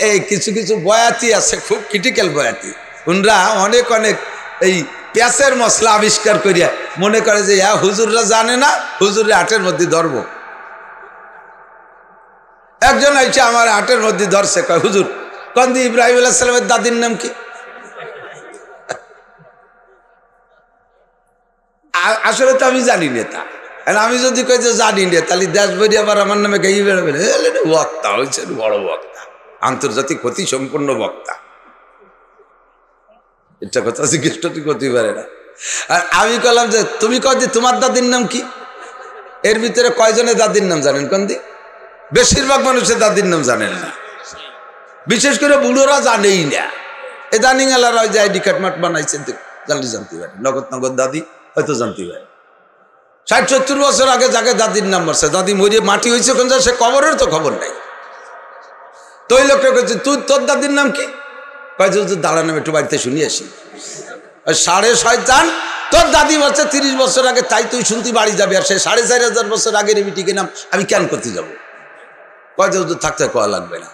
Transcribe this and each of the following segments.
এই কিছু কিছু বয়াতি আছে, খুব ক্রিটিক্যাল বয়াতি। উনরা অনেক অনেক এই পেঁয়াজের মশলা আবিষ্কার করিয়া মনে করে যে হুজুররা জানে না, হুজুরে হাটের মধ্যে ধরবো। একজন আইছে আমার হাটের মধ্যে ধরছে, কয় হুজুর কন্দি ইব্রাহিম আলাইহিস সালামের দাদির নাম কি? আসলে তো আমি জানি না তা। আমি যদি কই যে জানি না, তাহলে দেশ বেরিয়ে আবার আমার নামে গাই বেরোবে। বক্তা হয়েছে, বড় বক্তা, আন্তর্জাতিক ক্ষতি সম্পন্ন বক্তা। এটা কথা জিজ্ঞেস করতে পারে না। আর আমি কলাম যে তুমি কয় যে তোমার দাদির নাম কি? এর ভিতরে কয়জনের দাদির নাম জানেন? কন্দি বেশিরভাগ মানুষের দাদির নাম জানেন না, বিশেষ করে বুড়োরা জানেই না। এ দানিং এলারা যে আইডি কার্ড মাঠ বানাইছে জানলে জানতে পারে, নগদ নগদ দাদি হয়তো জানতে পারে। 60-70 বছর আগে যাকে দাদির নাম মারছে, দাদি মরিয়ে মাটি হয়েছে কোন সে কবরের তো খবর নাই। তো ওই লোকটা কইছে তুই তোর দাদির নাম কি? কয়েছে দাঁড়ান একটু বাড়িতে শুনি আসি। 6.5 তোর দাদি বলছে 30 বছর আগে, তাই তুই শুনতে বাড়ি যাবে, আর সে 4,500 বছর আগের মিটিকে নাম আমি কেন করতে যাবো? কয়েছে হুজুর থাকতে কোয়া লাগবে না।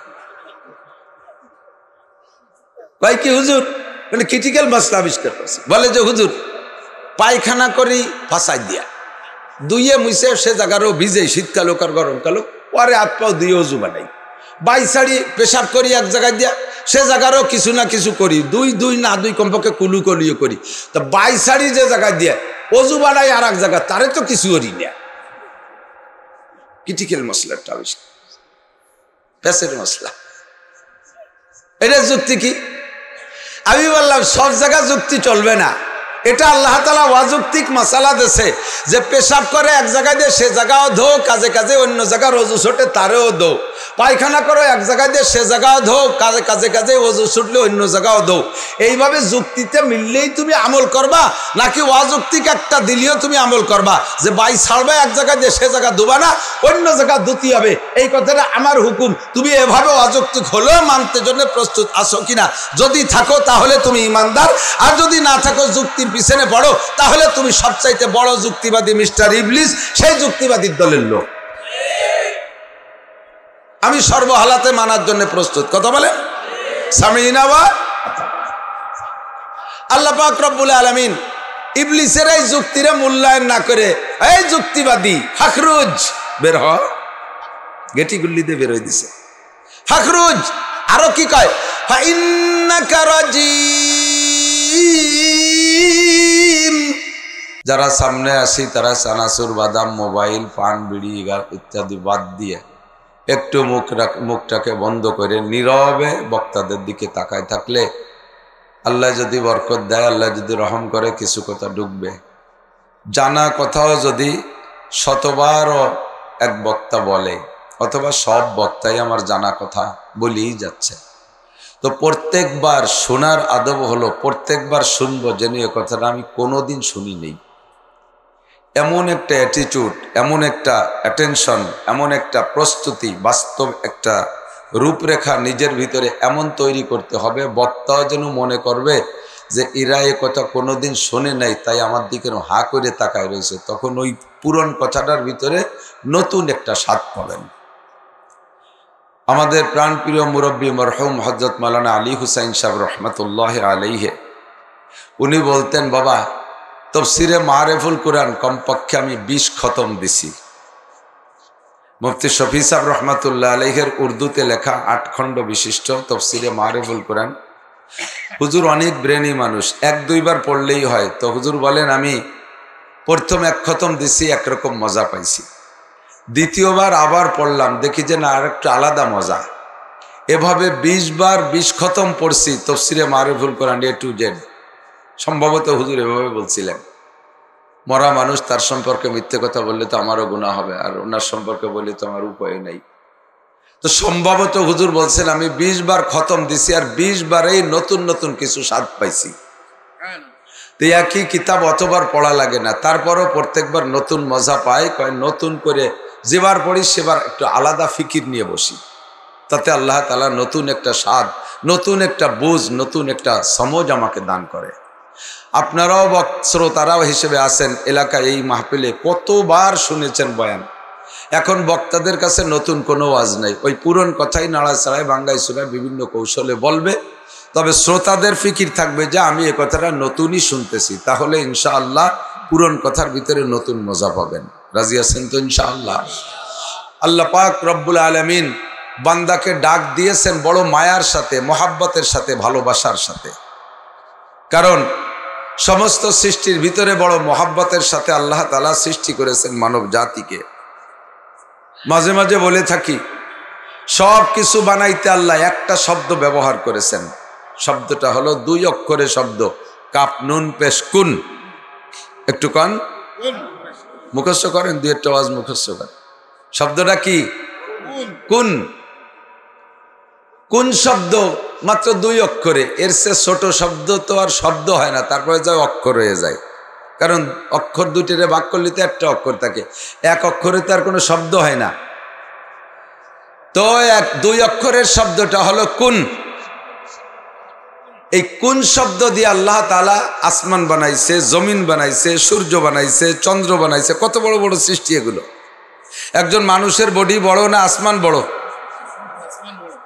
ভাই কি হুজুর মানে ক্রিটিক্যাল মাসলা আবিষ্কার করছে। বলে যে হুজুর পায়খানা করি ফাঁসাই দিয়া, দুইয়ে মুইছে সে জায়গারও ভিজে, শীতকাল হোক আর গরমকাল হোক, পরে হাত পাও দুই অজু বানাই, বাইশাড়ি পেশাব করি এক জায়গায় দিয়া, সে জায়গারও কিছু না কিছু করি, দুই না দুই কমপক্ষে কুলু কলিও করি। তা বাইশাড়ি যে জায়গায় দিয়া অজু বানাই আর এক জায়গা, তারে তো কিছু করি না। ক্রিটিক্যাল মশলাটা আবিষ্কার, পেশের মশলা। এটা যুক্তি কি? আমি বললাম সব জায়গা যুক্তি চলবে না। এটা আল্লাহ তাআলা ওয়াযুক্তিক মাসালা দেশে যে পেশাব করে এক জায়গায় দিয়ে সে জায়গাও ধো, কাজে কাজে অন্য জায়গায় অজু ছুটে তারেও ধো, পায়খানা করো এক জায়গায় দিয়ে সে জায়গাও ধো, কাজে কাজে অজু ছুটলে অন্য জায়গাও ধো। এইভাবে যুক্তিতে মিললেই তুমি আমল করবা, নাকি ওয়াযুক্তিক একটা দিলেও তুমি আমল করবা যে বাই ছাড়বে এক জায়গায় দিয়ে সে জায়গা ধোবা না, অন্য জায়গা ধুতে হবে? এই কথাটা আমার হুকুম। তুমি এভাবে ওয়াযুক্তিক হলেও মানতে জন্য প্রস্তুত আছো কিনা? যদি থাকো তাহলে তুমি ইমানদার, আর যদি না থাকো যুক্তির পিছনে পড়ো, তাহলে তুমি সবচাইতে বড় যুক্তিবাদী মিস্টার ইবলিস, সেই যুক্তিবাদীর দলের লোক। আমি সর্বহালাতে মানার জন্য প্রস্তুত। কথা বলেন সামিনা ওয়া আল্লাহ পাক রব্বুল আলামিন ইবলিসের এই যুক্তিরে মূল্যায়ন না করে, এই যুক্তিবাদী ফাখরুজ বের হ, গেটি গুল্লি দিয়ে বের হয়ে দিছে ফাখরুজ। আরো কি কয়? ফা ইন্নাকা রাজিম। যারা সামনে আসি তারা চানাচুর, বাদাম, মোবাইল, পান, বিড়ি ইত্যাদি বাদ দিয়ে একটু মুখটাকে বন্ধ করে নীরবে বক্তাদের দিকে তাকায় থাকলে আল্লাহ যদি বরকত দেয়, আল্লাহ যদি রহম করে, কিছু কথা ঢুকবে। জানা কথাও যদি শতবারও এক বক্তা বলে, অথবা সব বক্তাই আমার জানা কথা বলেই যাচ্ছে, তো প্রত্যেকবার শোনার আদব হলো প্রত্যেকবার শুনবো যেন এ কথাটা আমি কোনোদিন শুনি নেই। এমন একটা অ্যাটিটিউড, এমন একটা অ্যাটেনশন, এমন একটা প্রস্তুতি, বাস্তব একটা রূপরেখা নিজের ভিতরে এমন তৈরি করতে হবে, বক্তাও যেন মনে করবে যে এরা এ কথা কোনোদিন শোনে নাই, তাই আমার দিকে হা করে তাকায় রয়েছে। তখন ওই পুরন কথাটার ভিতরে নতুন একটা স্বাদ পাবেন। আমাদের প্রাণপ্রিয় মুরব্বী মরহুম হযরত মাওলানা আলী হুসাইন সাহেব রহমতুল্লাহ আলাইহে, উনি বলতেন, বাবা তফসিরে মারেফুল কোরআন কমপক্ষে আমি 20 খতম দিছি। মুফতি শফি সাহেব রহমতুল্লাহ আলাইহের উর্দুতে লেখা 8 খণ্ড বিশিষ্ট তফসিরে মারেফুল কোরআন। হুজুর অনেক ব্রেনি মানুষ, 1-2 বার পড়লেই হয়। তো হুজুর বলেন আমি প্রথম 1 খতম দিছি, একরকম মজা পাইছি, দ্বিতীয়বার আবার পড়লাম, দেখি যে না আর একটু আলাদা মজা। এভাবে 20 বার 20 খতম পড়ছি তফসিরে মারেফুল কোরআন A to Z। সম্ভবত হুজুর এভাবে বলছিলেন, মরা মানুষ তার সম্পর্কে মিথ্যে কথা বললে তো আমারও গুনাহ হবে, আর ওনার সম্পর্কে বললে তো আমার উপায় নেই। তো সম্ভবত হুজুর বলছেন আমি 20 বার খতম দিছি, আর 20 বারেই নতুন নতুন কিছু স্বাদ পাইছি। তো একই কিতাব অতবার পড়া লাগে না, তারপরও প্রত্যেকবার নতুন মজা পাই। কয় নতুন করে যেবার পড়ি সেবার একটু আলাদা ফিকির নিয়ে বসি, তাতে আল্লাহ তাআলা নতুন একটা স্বাদ, নতুন একটা বুঝ, নতুন একটা সমঝ আমাকে দান করে। আপনারাও শ্রোতারাও হিসেবে আছেন, এলাকায় এই মাহফিলে কতবার শুনেছেন বয়ান। এখন বক্তাদের কাছে নতুন কোনো ওয়াজ নাই, ওই পুরন কথাই নাড়াচাড়ায় বাঙ্গাই চূড়ায় বিভিন্ন কৌশলে বলবে। তবে শ্রোতাদের ফিকির থাকবে যে আমি এ কথাটা নতুনই শুনতেছি, তাহলে ইনশাআল্লাহ পুরন কথার ভিতরে নতুন মজা পাবেন। রাজি আছেন তো ইনশাআল্লাহ? আল্লাহ পাক রব্বুল আলামিন বান্দাকে ডাক দিয়েছেন বড় মায়ার সাথে, মহাব্বতের সাথে, ভালোবাসার সাথে। কারণ সমস্ত সৃষ্টির ভিতরে বড় মহাব্বতের সাথে আল্লাহ তাআলা সৃষ্টি করেছেন মানব জাতিকে। মাঝে মাঝে বলে থাকি, সব কিছু বানাইতে আল্লাহ একটা শব্দ ব্যবহার করেছেন। শব্দটা হলো 2 অক্ষরের শব্দ, কাপ নুন পেশ কুন। একটু কন, মুখস্থ করেন, 2-1টা ওয়াজ মুখস্থ করেন। শব্দটা কি? কুন। কোন শব্দ মাত্র 2 অক্ষরে, এর চেয়ে ছোট শব্দ তো আর শব্দ হয় না, তারপরে যায় অক্ষর হয়ে যায়। কারণ অক্ষর 2টিরে ভাগ করলে তো 1টা অক্ষর থাকে, 1 অক্ষরে তো আর কোনো শব্দ হয় না। তো 2 অক্ষরের শব্দটা হলো কুন। এই কোন শব্দ দিয়ে আল্লাহ তাআলা আসমান বানাইছে, জমিন বানাইছে, সূর্য বানাইছে, চন্দ্র বানাইছে, কত বড় বড় সৃষ্টি এগুলো। একজন মানুষের বডি বড় না আসমান বড়?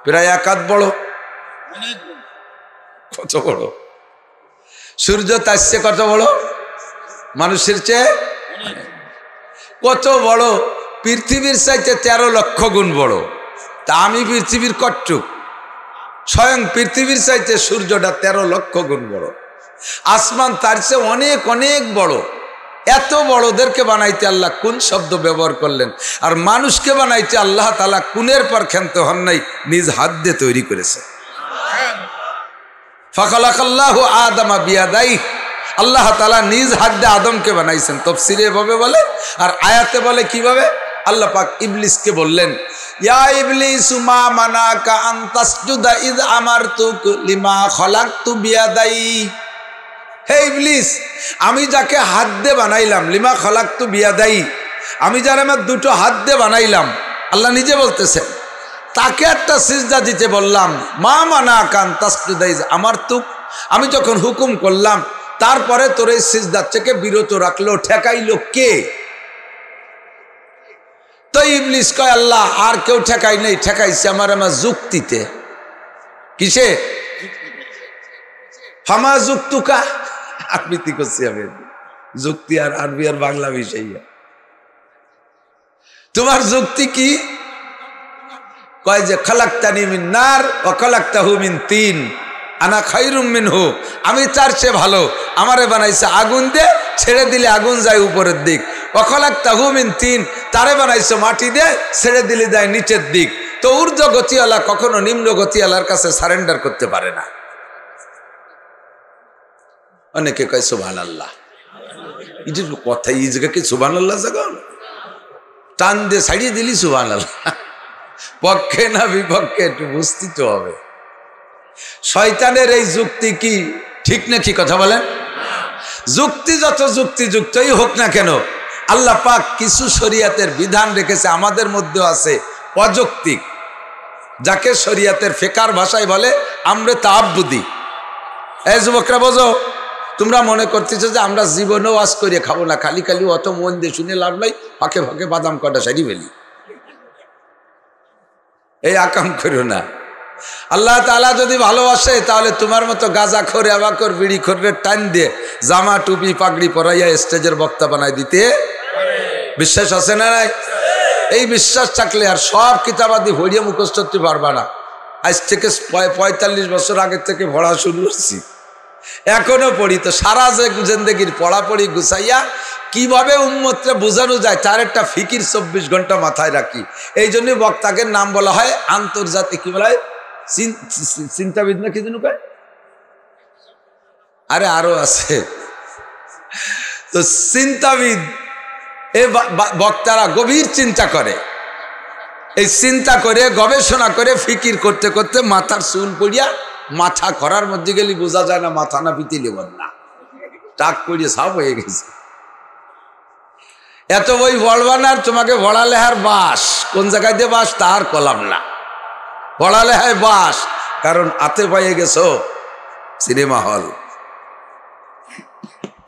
প্রায় 1 হাত বড়। কত বড়? সূর্য তার চেয়ে কত বড়? মানুষের চেয়ে কত বড়? পৃথিবীর চাইতে 13 লক্ষ গুণ বড়। তা আমি পৃথিবীর কট্টুক, স্বয়ং পৃথিবীর চাইতে সূর্যটা 13 লক্ষ গুণ বড়। আসমান তার চেয়ে অনেক অনেক বড়। এত বড়দেরকে বানাইতে আল্লাহ কোন শব্দ ব্যবহার করলেন, আর মানুষকে বানাইতে আল্লাহ তাআলা কোনের পর ক্ষান্ত হন নাই, নিজ হাত দিয়ে তৈরি করেছে। ফাখালাকাল্লাহু আদামা বিয়াদাইহি, আল্লাহ তাআলা নিজ হাত দিয়ে আদমকে বানাইছেন। তাফসীরে এভাবে বলে, আর আয়াতে বলে কিভাবে? আল্লাহ পাক ইবলিসকে বললেন, ইয়া ইবলিস মা মানাকা আন তাসজুদা ইয আমারতুক লিমা খলাকতু বিয়াদাই। হে ইবলিস, আমি যাকে হাত দিয়ে বানাইলাম, লিমা খলাকতু বিয়াদাই, আমি যার আমার 2টো হাত দিয়ে বানাইলাম, আল্লাহ নিজে বলতেছেন, তাকে একটা সিজদা দিতে বললাম। মা মানাকা আন তাসজুদা ইয আমারতুক, আমি যখন হুকুম করলাম তারপরে তোর এই সিজদার থেকে বিরত রাখলো, ঠেকাইলো কে? তো ইবলিস কয়, আল্লাহ আর কেউ ঠেকাই নেই, ঠেকাইছে আমার যুক্তিতে। কিসে? ফামা যুক্তুকা, আবৃত্তি করছি আমি, যুক্তি আর আরবি আর বাংলা বিষয়। তোমার যুক্তি কি? কয় যে খালাকতানি মিন নার ওয়া খালাকতাহু মিন তিন আনা খায়রুম মিনহু, আমি তার চেয়ে ভালো, আমারে বানাইছে আগুন দিয়ে, ছেড়ে দিলে আগুন যায় উপরের দিক। ওয়া খালাকতাহু মিন তিন, তারে বানাইছে মাটি দিয়ে, ছেড়ে দিলে যায় নিচের দিক। তো ঊর্ধ্ব গতিওয়ালা কখনো নিম্ন গতিওয়ালার কাছে সারেন্ডার করতে পারে না। অনেকে কয় সুবহানাল্লাহ, এটা কথা, এই জায়গাকে সুবহানাল্লাহ জাগান টান দিয়ে ছাড়িয়ে দিলি সুবহানাল্লাহ। পক্ষে না বিপক্ষে একটু বুঝতে তো হবে। শয়তানের এই যুক্তি কি ঠিক না? কি কথা বলেন? যুক্তি যত যুক্তিযুক্তই হোক না কেন, আল্লাহ পাক কিছু শরীয়তের বিধান রেখেছে, আমাদের মধ্যে আছে অযৌক্তিক, যাকে শরীয়তের ফিকহার ভাষায় বলে আমরে তাআব্বুদি। এই যুবকরা বোঝো, তোমরা মনে করতেছো যে আমরা জীবনেও ওয়াজ করে খাবো না, খালি খালি অত মন দিয়ে শুনে লাভ নাই, ফাঁকে ফাঁকে বাদাম কটা সারি ফেলি, এই আকাম করো না। আল্লাহ তাআলা যদি ভালোবাসে তাহলে তোমার মতো গাঁজা খোর, আবাকর, বিড়ি খোরের টান দিয়ে জামা টুপি পাগড়ি পরাইয়া স্টেজের বক্তা বানাই দিতে বিশ্বাস আছে না নাই? এই বিশ্বাস থাকলে আর সব কিতাবাদি ভরিয়ে মুখস্থ করতে পারবা না। আজ থেকে 45 বছর আগের থেকে পড়া শুরু করছি, এখনো পড়ি। তো সারা জিন্দেগির পড়াপড়ি গুছাইয়া কিভাবে উম্মতকে বোঝানো যায় তার একটা ফিকির 24 ঘন্টা মাথায় রাখি। এই জন্য বক্তাকে নাম বলা হয় আন্তর্জাতিক, কি বলা হয়, চিন্তাবিদ না কি যেন কয়, আরে আরো আছে তো চিন্তাবিদ। এই বক্তারা গভীর চিন্তা করে, এই চিন্তা করে গবেষণা করে ফিকির করতে করতে মাথার চুল পড়িয়া, মাথা করার মধ্যে গেলে বোঝা যায় না মাথা না পিতিলে বন্যা, টাক পড়িয়ে সাপ হয়ে গেছে। এত বই পড়বানার তোমাকে পড়ালেহার বাস, কোন জায়গায় দিয়ে বাস তার কলাম না, পড়ালেহায় বাস, কারণ হাতে পাইয়ে গেছো সিনেমা হল।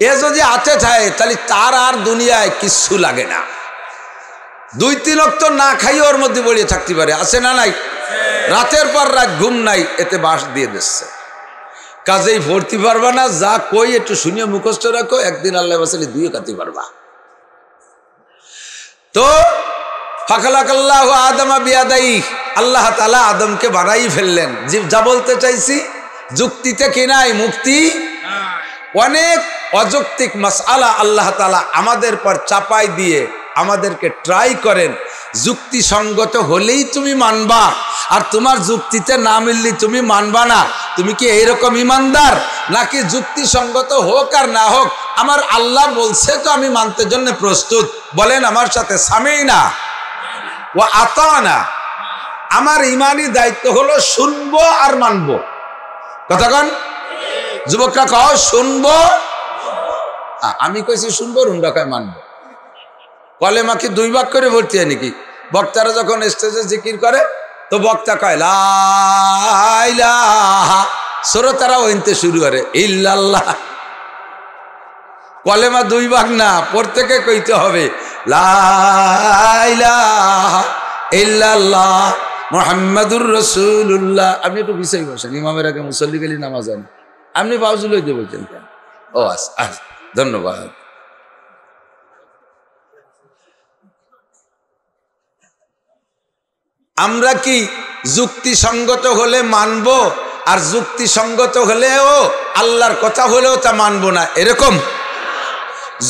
এ যদি হাতে থাকে তাহলে তার আর দুনিয়ায় কিচ্ছু লাগে না। 2-3 ওয়াক্ত না খাইয়ে ওর মধ্যে বলিয়ে থাকতে পারে, আছে না নাই? রাতের পর রাত ঘুম নাই, এতে বাস দিয়ে দিচ্ছে। কাজেই ভর্তি পারবা না, যা কই একটু শুনিয়ে মুখস্থ রাখো, একদিন আল্লাহ বাসালে 2 খাতে পারবা। তো ফাখালাকাল্লাহু আদমা বিয়াদাই, আল্লাহ তাআলা আদমকে বানাই ফেললেন। যা বলতে চাইছি, যুক্তিতে কি নাই, মুক্তি। অনেক অযৌক্তিক মাসআলা আল্লাহ তাআলা আমাদের পর চাপাই দিয়ে আমাদেরকে ট্রাই করেন, যুক্তিসঙ্গত হলেই তুমি মানবা, আর তোমার যুক্তিতে না মিললে তুমি মানবা না। তুমি কি এইরকম ইমানদার? নাকি যুক্তিসঙ্গত হোক আর না হোক, আমার আল্লাহ বলছে তো আমি মানতে জন্য প্রস্তুত। বলেন আমার সাথে, সামিনা ওয়া আতানা। আমার ইমানি দায়িত্ব হলো শুনবো আর মানবো। কথা কন যুবকরা, কও শুনবো। আমি কইছি শুনবো, রুমটা কয় মানবো। কলেমা কি 2 ভাগ করে ভর্তি হয় নাকি? বক্তারা যখন স্টেজে জিকির করে তো বক্তা কয় লা ইলাহা, শ্রোতারা ওইতে শুরু করে ইল্লাল্লাহ। কলেমা 2 ভাগ না, প্রত্যেকে কইতে হবে লা ইলাহা ইল্লাল্লাহ মুহাম্মাদুর রাসূলুল্লাহ। আপনি একটু বিষয় বসেন, ইমামের আগে মুসল্লি গেলি নামাজ আন। আপনি বাউজুল হইতে বলছেন কেন? ও আচ্ছা, ধন্যবাদ। আমরা কি যুক্তিসঙ্গত হলে মানবো, আর যুক্তিসঙ্গত হলেও আল্লাহর কথা হলেও তা মানবো না? এরকম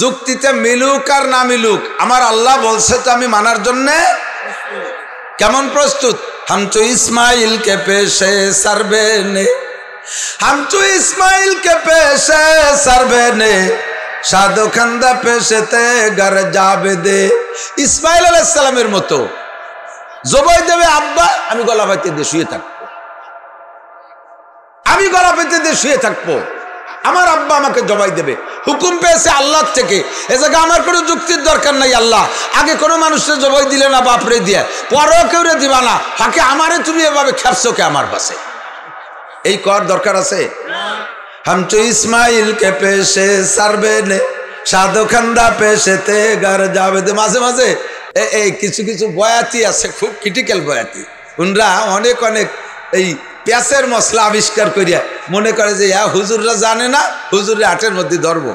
যুক্তিতে মিলুক আর না মিলুক, আমার আল্লাহ বলছে তো আমি মানার জন্যে কেমন প্রস্তুত। हम तो इस्माइल के पेशे सरबे ने, हम तो इस्माइल के पेशे सरबे ने, साधो खंदा पेशे ते घर जाबे दे। इस्माइल आलाइहिस सालामेर मतो জবাই দেবে আব্বা, আমি গলা পাইতে দিয়ে শুয়ে থাকবো, আমি গলা পাইতে দিয়ে শুয়ে থাকবো, আমার আব্বা আমাকে জবাই দেবে। হুকুম পেয়েছে আল্লাহ থেকে, এ জায়গায় আমার কোনো যুক্তির দরকার নাই। আল্লাহ আগে কোনো মানুষের জবাই দিলে না বাপরে দিয়ে, পরেও কেউ দিবা না, ফাঁকে আমারে তুমি এভাবে খেপছো কে আমার পাশে? এই কর দরকার আছে? হাম তো ইসমাইল কে পেশে সারবে নে, সাধু খান্দা পেশেতে ঘর যাবে দে। মাঝে মাঝে এই কিছু কিছু বয়াতি আছে, খুব ক্রিটিক্যাল বয়াতি, উনরা অনেক অনেক এই পেঁয়াজের মশলা আবিষ্কার করিয়া মনে করে যে হুজুররা জানে না, হুজুরের হাটের মধ্যে ধরব।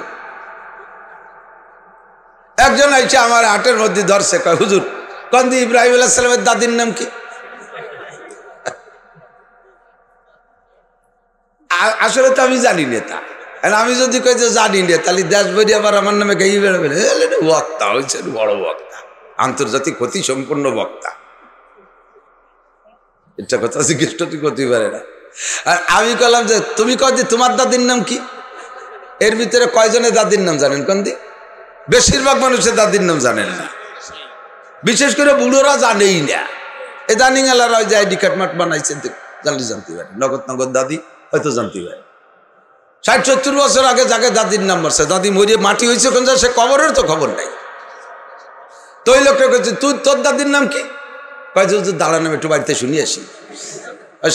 একজন আইছে আমার হাটের মধ্যে ধরছে, কয় হুজুর কন্দি ইব্রাহিম আলাইহিস সালামের দাদির নাম কি? আসলে তো আমি জানি না তা। আমি যদি কই যে জানি না, তাহলে দেশ ভরি আবার আমার নামে গাই বেড়াবে। বক্তা হয়েছে, বড় বক্তা, আন্তর্জাতিক ক্ষতি সম্পন্ন বক্তা, এটা কথা জিজ্ঞেস করতে পারে না। আর আমি কলাম যে তুমি কয় যে তোমার দাদির নাম কি? এর ভিতরে কয়জনের দাদির নাম জানেন? কন্দি বেশিরভাগ মানুষের দাদির নাম জানেন না, বিশেষ করে বুড়োরা জানেই না। এ দানিং এলারা যে আইডি কার্ড মাঠ বানাইছে জানলে জানতে পারে, নগদ নগদ দাদি হয়তো জানতে পারে। 60-70 বছর আগে যাকে দাদির নাম মারছে, দাদি মরিয়ে মাটি হয়েছে কোন যায়, সে কবরের তো খবর নাই। তো ওই লোকটা কইছে তুই তোর দাদির নাম কি? কয়েছে দাঁড়ান একটু বাড়িতে শুনি আসি।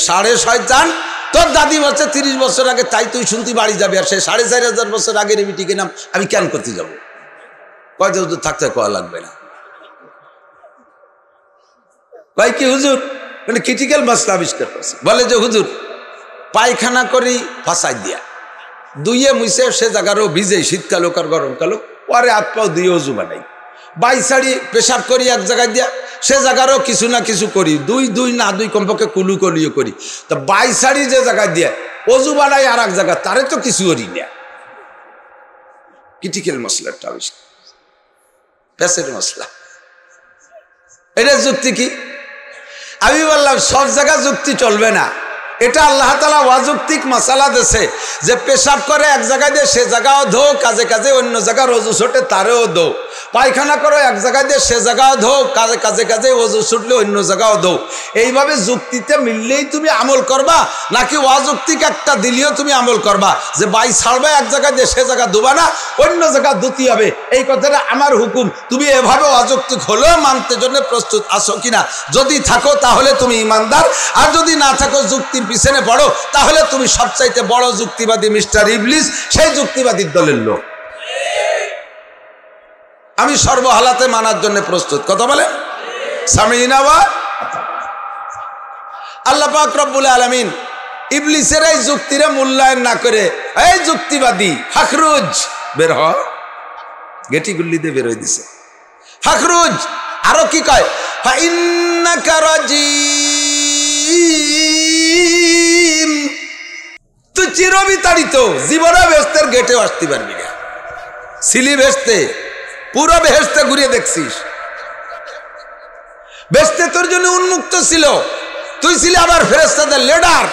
6.5 তোর দাদি বলছে 30 বছর আগে, তাই তুই শুনতে বাড়ি যাবে, আর সে 4,500 বছর আগের মিটিকে নাম আমি কেন করতে যাবো? কয়েছে হুজুর থাকতে কয়া লাগবে না। ভাই কি হুজুর মানে ক্রিটিক্যাল মাসলা আবিষ্কার করছে। বলে যে হুজুর পায়খানা করি ফাঁসাই দিয়া, দুইয়ে মুইছে সে জায়গারও ভিজে, শীতকাল হোক আর গরমকাল হোক, পরে হাত পাও দুই অজু বানাই, বাইশাড়ি পেশাব করি এক জায়গায় দিয়া, সে জায়গারও কিছু না কিছু করি, দুই না দুই কমপক্ষে কুলু কলিও করি। তো বাইশাড়ি যে জায়গায় দিয়ে অজু বানাই আর এক জায়গা, তারে তো কিছু করি না। ক্রিটিক্যাল মশলাটা আবিষ্কার, পেশের মশলা। এটা যুক্তি কি? আমি বললাম সব জায়গা যুক্তি চলবে না। এটা আল্লাহ তাআলা ওয়াযুক্তিক মাসালা দেশে যে পেশাব করে এক জায়গায় দিয়ে সে জায়গাও ধো, কাজে কাজে অন্য জায়গার অজু ছুটে তারেও ধো, পায়খানা করো এক জায়গায় দিয়ে সে জায়গাও ধো, কাজে কাজে অজু ছুটলে অন্য জায়গাও ধো। এইভাবে যুক্তিতে মিললেই তুমি আমল করবা, নাকি ওয়াযুক্তিক একটা দিলেও তুমি আমল করবা যে বাই ছাড়বে এক জায়গায় দিয়ে সে জায়গা ধোবা না, অন্য জায়গা ধুতি হবে? এই কথাটা আমার হুকুম। তুমি এভাবে ওয়াযুক্তিক হলেও মানতে জন্য প্রস্তুত আছো কিনা? যদি থাকো তাহলে তুমি ইমানদার, আর যদি না থাকো যুক্তির পিছনে পড়ো, তাহলে তুমি সবচাইতে বড় যুক্তিবাদী মিস্টার ইবলিস, সেই যুক্তিবাদীর দলের লোক। আমি সর্বহালাতে মানার জন্য প্রস্তুত। কথা বলেন সামিনা ওয়া আল্লাহ পাক রব্বুল আলামিন ইবলিসের এই যুক্তিরে মূল্যায়ন না করে, এই যুক্তিবাদী ফাখরুজ বের হ, গেটি গুল্লি দিয়ে বের হয়ে দিছে ফাখরুজ। আরো কি কয়, ফাইন্নাকা রাজিম, তুই চিরবিতাড়িত, জীবনে বেহেশতের গেটে আসতে পারবি না। সিলি বেহেশতে, পুরো বেহেশতে ঘুরিয়ে দেখছিস, বেহেশতে তোর জন্য উন্মুক্ত ছিল, তুই ছিলি আবার ফেরেশতাদের লিডার।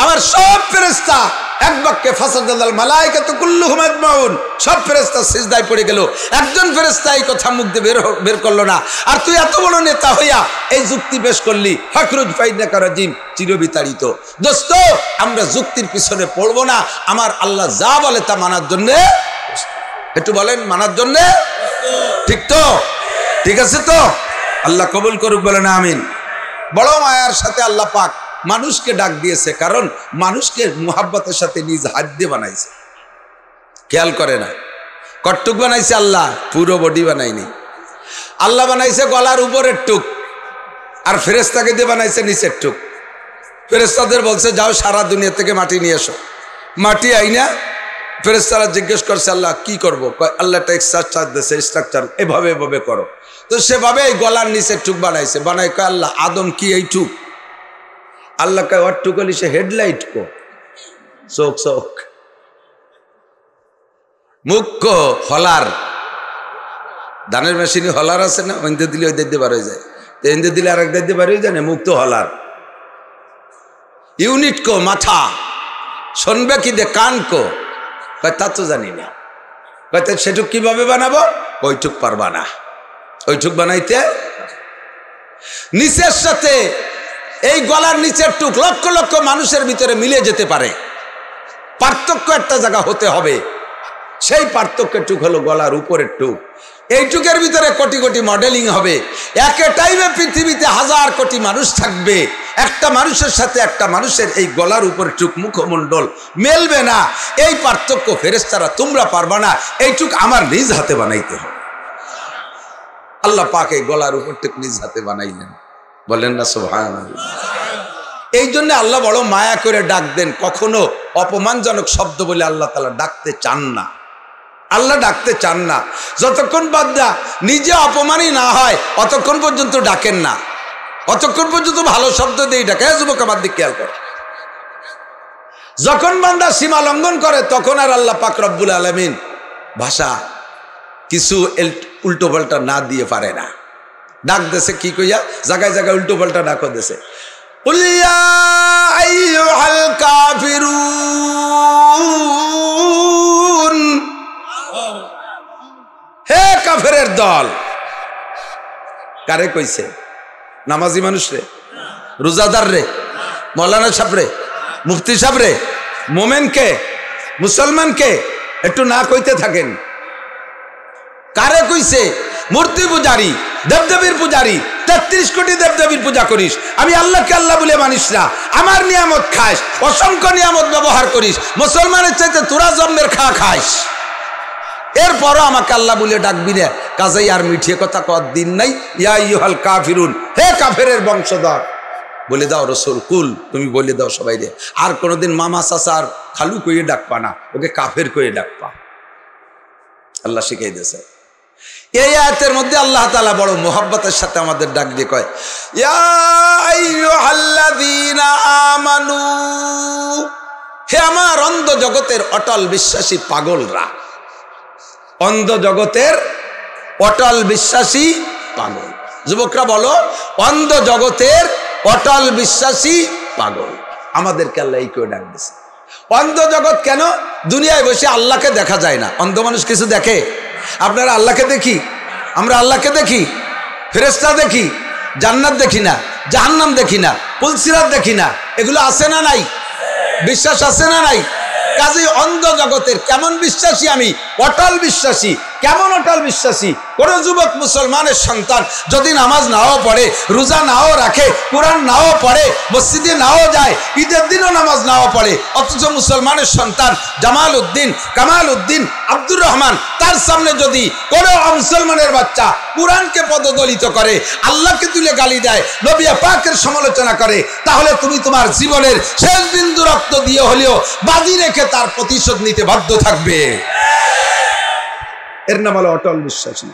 আমার সব ফেরেশতা এক বাক্যে ফাসাদাল মালায়েকাতু কুল্লুহুম আজমাউন, সব ফেরেশতা সিজদায় পড়ে গেল, একজন ফেরেশতা এই কথা মুখ দিয়ে বের করলো না। আর তুই এত বড় নেতা হইয়া এই যুক্তি পেশ করলি, ফাখরুজ ফাইন্নাকা রাজিম, চিরবিতাড়িত। দোস্ত, আমরা যুক্তির পিছনে পড়বো না, আমার আল্লাহ যা বলে তা মানার জন্য। একটু বলেন মানার জন্য, ঠিক তো? ঠিক আছে তো? আল্লাহ কবুল করুক, বলেন আমিন। বড় মায়ার সাথে আল্লাহ পাক মানুষকে ডাক দিয়েছে, কারণ মানুষকে মুহাব্বতের সাথে নিজ হাত দিয়ে বানাইছে। খেয়াল করে না কটটুক বানাইছে আল্লাহ, পুরো বডি বানাইনি। আল্লাহ বানাইছে গলার উপরের টুক, আর ফেরেশতাকে দিয়ে বানাইছে নিচের টুক। ফেরেশতাদের বলছে যাও সারা দুনিয়া থেকে মাটি নিয়ে এসো। মাটি আইনা ফেরেশতারা জিজ্ঞেস করছে আল্লাহ কি করবো? আল্লাহ একটা স্ট্রাকচার দিয়েছে, স্ট্রাকচার এভাবে এভাবে করো। তো সেভাবে এই গলার নিচের টুক বানাইছে। বানাই কয় আল্লাহ আদম কি এই টুক? আল্লাহ কয় ওর টুক হলি সে হেডলাইট কো, চোখ চোখ, মুখ কো হলার। ধানের মেশিনে হলার আছে না, ওইতে দিলে ওই দিতে বার হয়ে যায়, এনতে দিলে আর এক দিতে বার হয়ে যায় না, মুখ তো হলার। ইউনিট কো মাথা, শুনবে কি দে কান কো? কয় তা তো জানি না। কয় সেটুক কিভাবে বানাবো? ওইটুক পারবা না, ওইটুক বানাইতে। নিচের সাথে এই গলার নিচের টুক লক্ষ লক্ষ মানুষের ভিতরে মিলে যেতে পারে, পার্থক্য একটা জায়গা হতে হবে। সেই পার্থক্যের টুক হলো গলার উপরের টুক। এই টুকের ভিতরে কোটি কোটি মডেলিং হবে। একে টাইমে পৃথিবীতে হাজার কোটি মানুষ থাকবে, একটা মানুষের সাথে একটা মানুষের এই গলার উপর টুক মুখমণ্ডল মেলবে না। এই পার্থক্য ফেরেশতারা তোমরা পারবা না, এই টুক আমার নিজ হাতে বানাইতে হবে। আল্লাহ পাক এই গলার উপর টুক নিজ হাতে বানাইলেন, বলেন না সুবহানাল্লাহ। এই জন্য আল্লাহ বড় মায়া করে ডাক দেন। কখনো অপমানজনক শব্দ বলে আল্লাহ তাআলা ডাকতে চান না। আল্লাহ ডাকতে চান না। যতক্ষণ বান্দা নিজে অপমানই না হয় অতক্ষণ পর্যন্ত ডাকেন না, অতক্ষণ পর্যন্ত ভালো শব্দ দিয়ে ডাকে। যুবক আমার দিকে খেয়াল করে, যখন বান্দা সীমা লঙ্ঘন করে তখন আর আল্লাহ পাক রব্বুল আলামিন ভাষা কিছু উল্টো পাল্টা না দিয়ে পারে না। ডাক দেশে কি কইয়া জায়গায় জায়গায় উল্টো পাল্টা ডাকো দেশে, উলিয়া আইয়ুহাল কাফিরুন, হে কাফেরের দল। কারে কইছে? নামাজি মানুষ রে, রোজাদার রে, মৌলানা সাহেব রে, মুফতি সাহেব রে, মোমেনকে, মুসলমানকে একটু না কইতে থাকেন। কারে কইছে? মূর্তি পূজারি, দেবদেবীর পূজারি, ৩৩ কোটি দেবদেবীর পূজা করিস, আমি আল্লাহকে আল্লাহ বলে মানিস না, আমার নিয়ামত খাস, অসংখ্য নিয়ামত ব্যবহার করিস, মুসলমানের চাইতে তোরা জন্মের খাস, এরপরও আমাকে আল্লাহ বলে ডাকবি না। কাজেই আর মিঠিয়ে কথা কর দিন নাই। ইয়া আইয়ুহাল কাফিরুন, হে কাফেরের বংশধর, বলে দাও রসুল কুল, তুমি বলে দাও সবাই রে। আর কোনোদিন মামা চাচা আর খালু কইয়ে ডাকপা না, ওকে কাফের কইয়ে ডাকপা। আল্লাহ শিখাই দিয়েছে। এই আয়াতের মধ্যে আল্লাহ তাআলা বড় মোহাব্বতের সাথে আমাদের ডাক দিয়ে কয়, ইয়া আইয়ুহাল্লাযীনা আমানু, হে আমার অন্ধ জগতের অটল বিশ্বাসী পাগলরা। অন্ধ জগতের অটল বিশ্বাসী পাগল। যুবকরা বলো, অন্ধ জগতের অটল বিশ্বাসী পাগল। আমাদেরকে আল্লাহ এই করে ডাক দিয়েছে। অন্ধ জগৎ কেন? দুনিয়ায় বসে আল্লাহকে দেখা যায় না। অন্ধ মানুষ কিছু দেখে? আপনারা আল্লাহকে দেখি, আমরা আল্লাহকে দেখি, ফেরেশতা দেখি, জান্নাত দেখি না, জাহান্নাম দেখি না, পুলসিরাত দেখি না। এগুলো আছে না নাই? বিশ্বাস আছে না নাই? কাজেই অন্ধ জগতের কেমন বিশ্বাসী আমি? অটল বিশ্বাসী। কেমন অটল বিশ্বাসী? কোন যুবক মুসলমানের সন্তান যদি নামাজ নাও পড়ে, রোজা নাও রাখে, কোরআন নাও পড়ে, মসজিদে নাও যায়, ঈদের দিনও নামাজ নাও পড়ে, অথচ মুসলমানের সন্তান জামাল উদ্দিন, কামাল উদ্দিন, আব্দুর রহমান, তার সামনে যদি কোন মুসলমানের বাচ্চা কোরআনকে পদদলিত করে, আল্লাহকে তুলে গালি দেয়, নবী পাকের সমালোচনা করে, তাহলে তুমি তোমার জীবনের শেষ বিন্দু রক্ত দিয়ে হলেও বাজি রেখে তার প্রতিশোধ নিতে বাধ্য থাকবে। এর নাম হলো অটল বিশ্বাসী।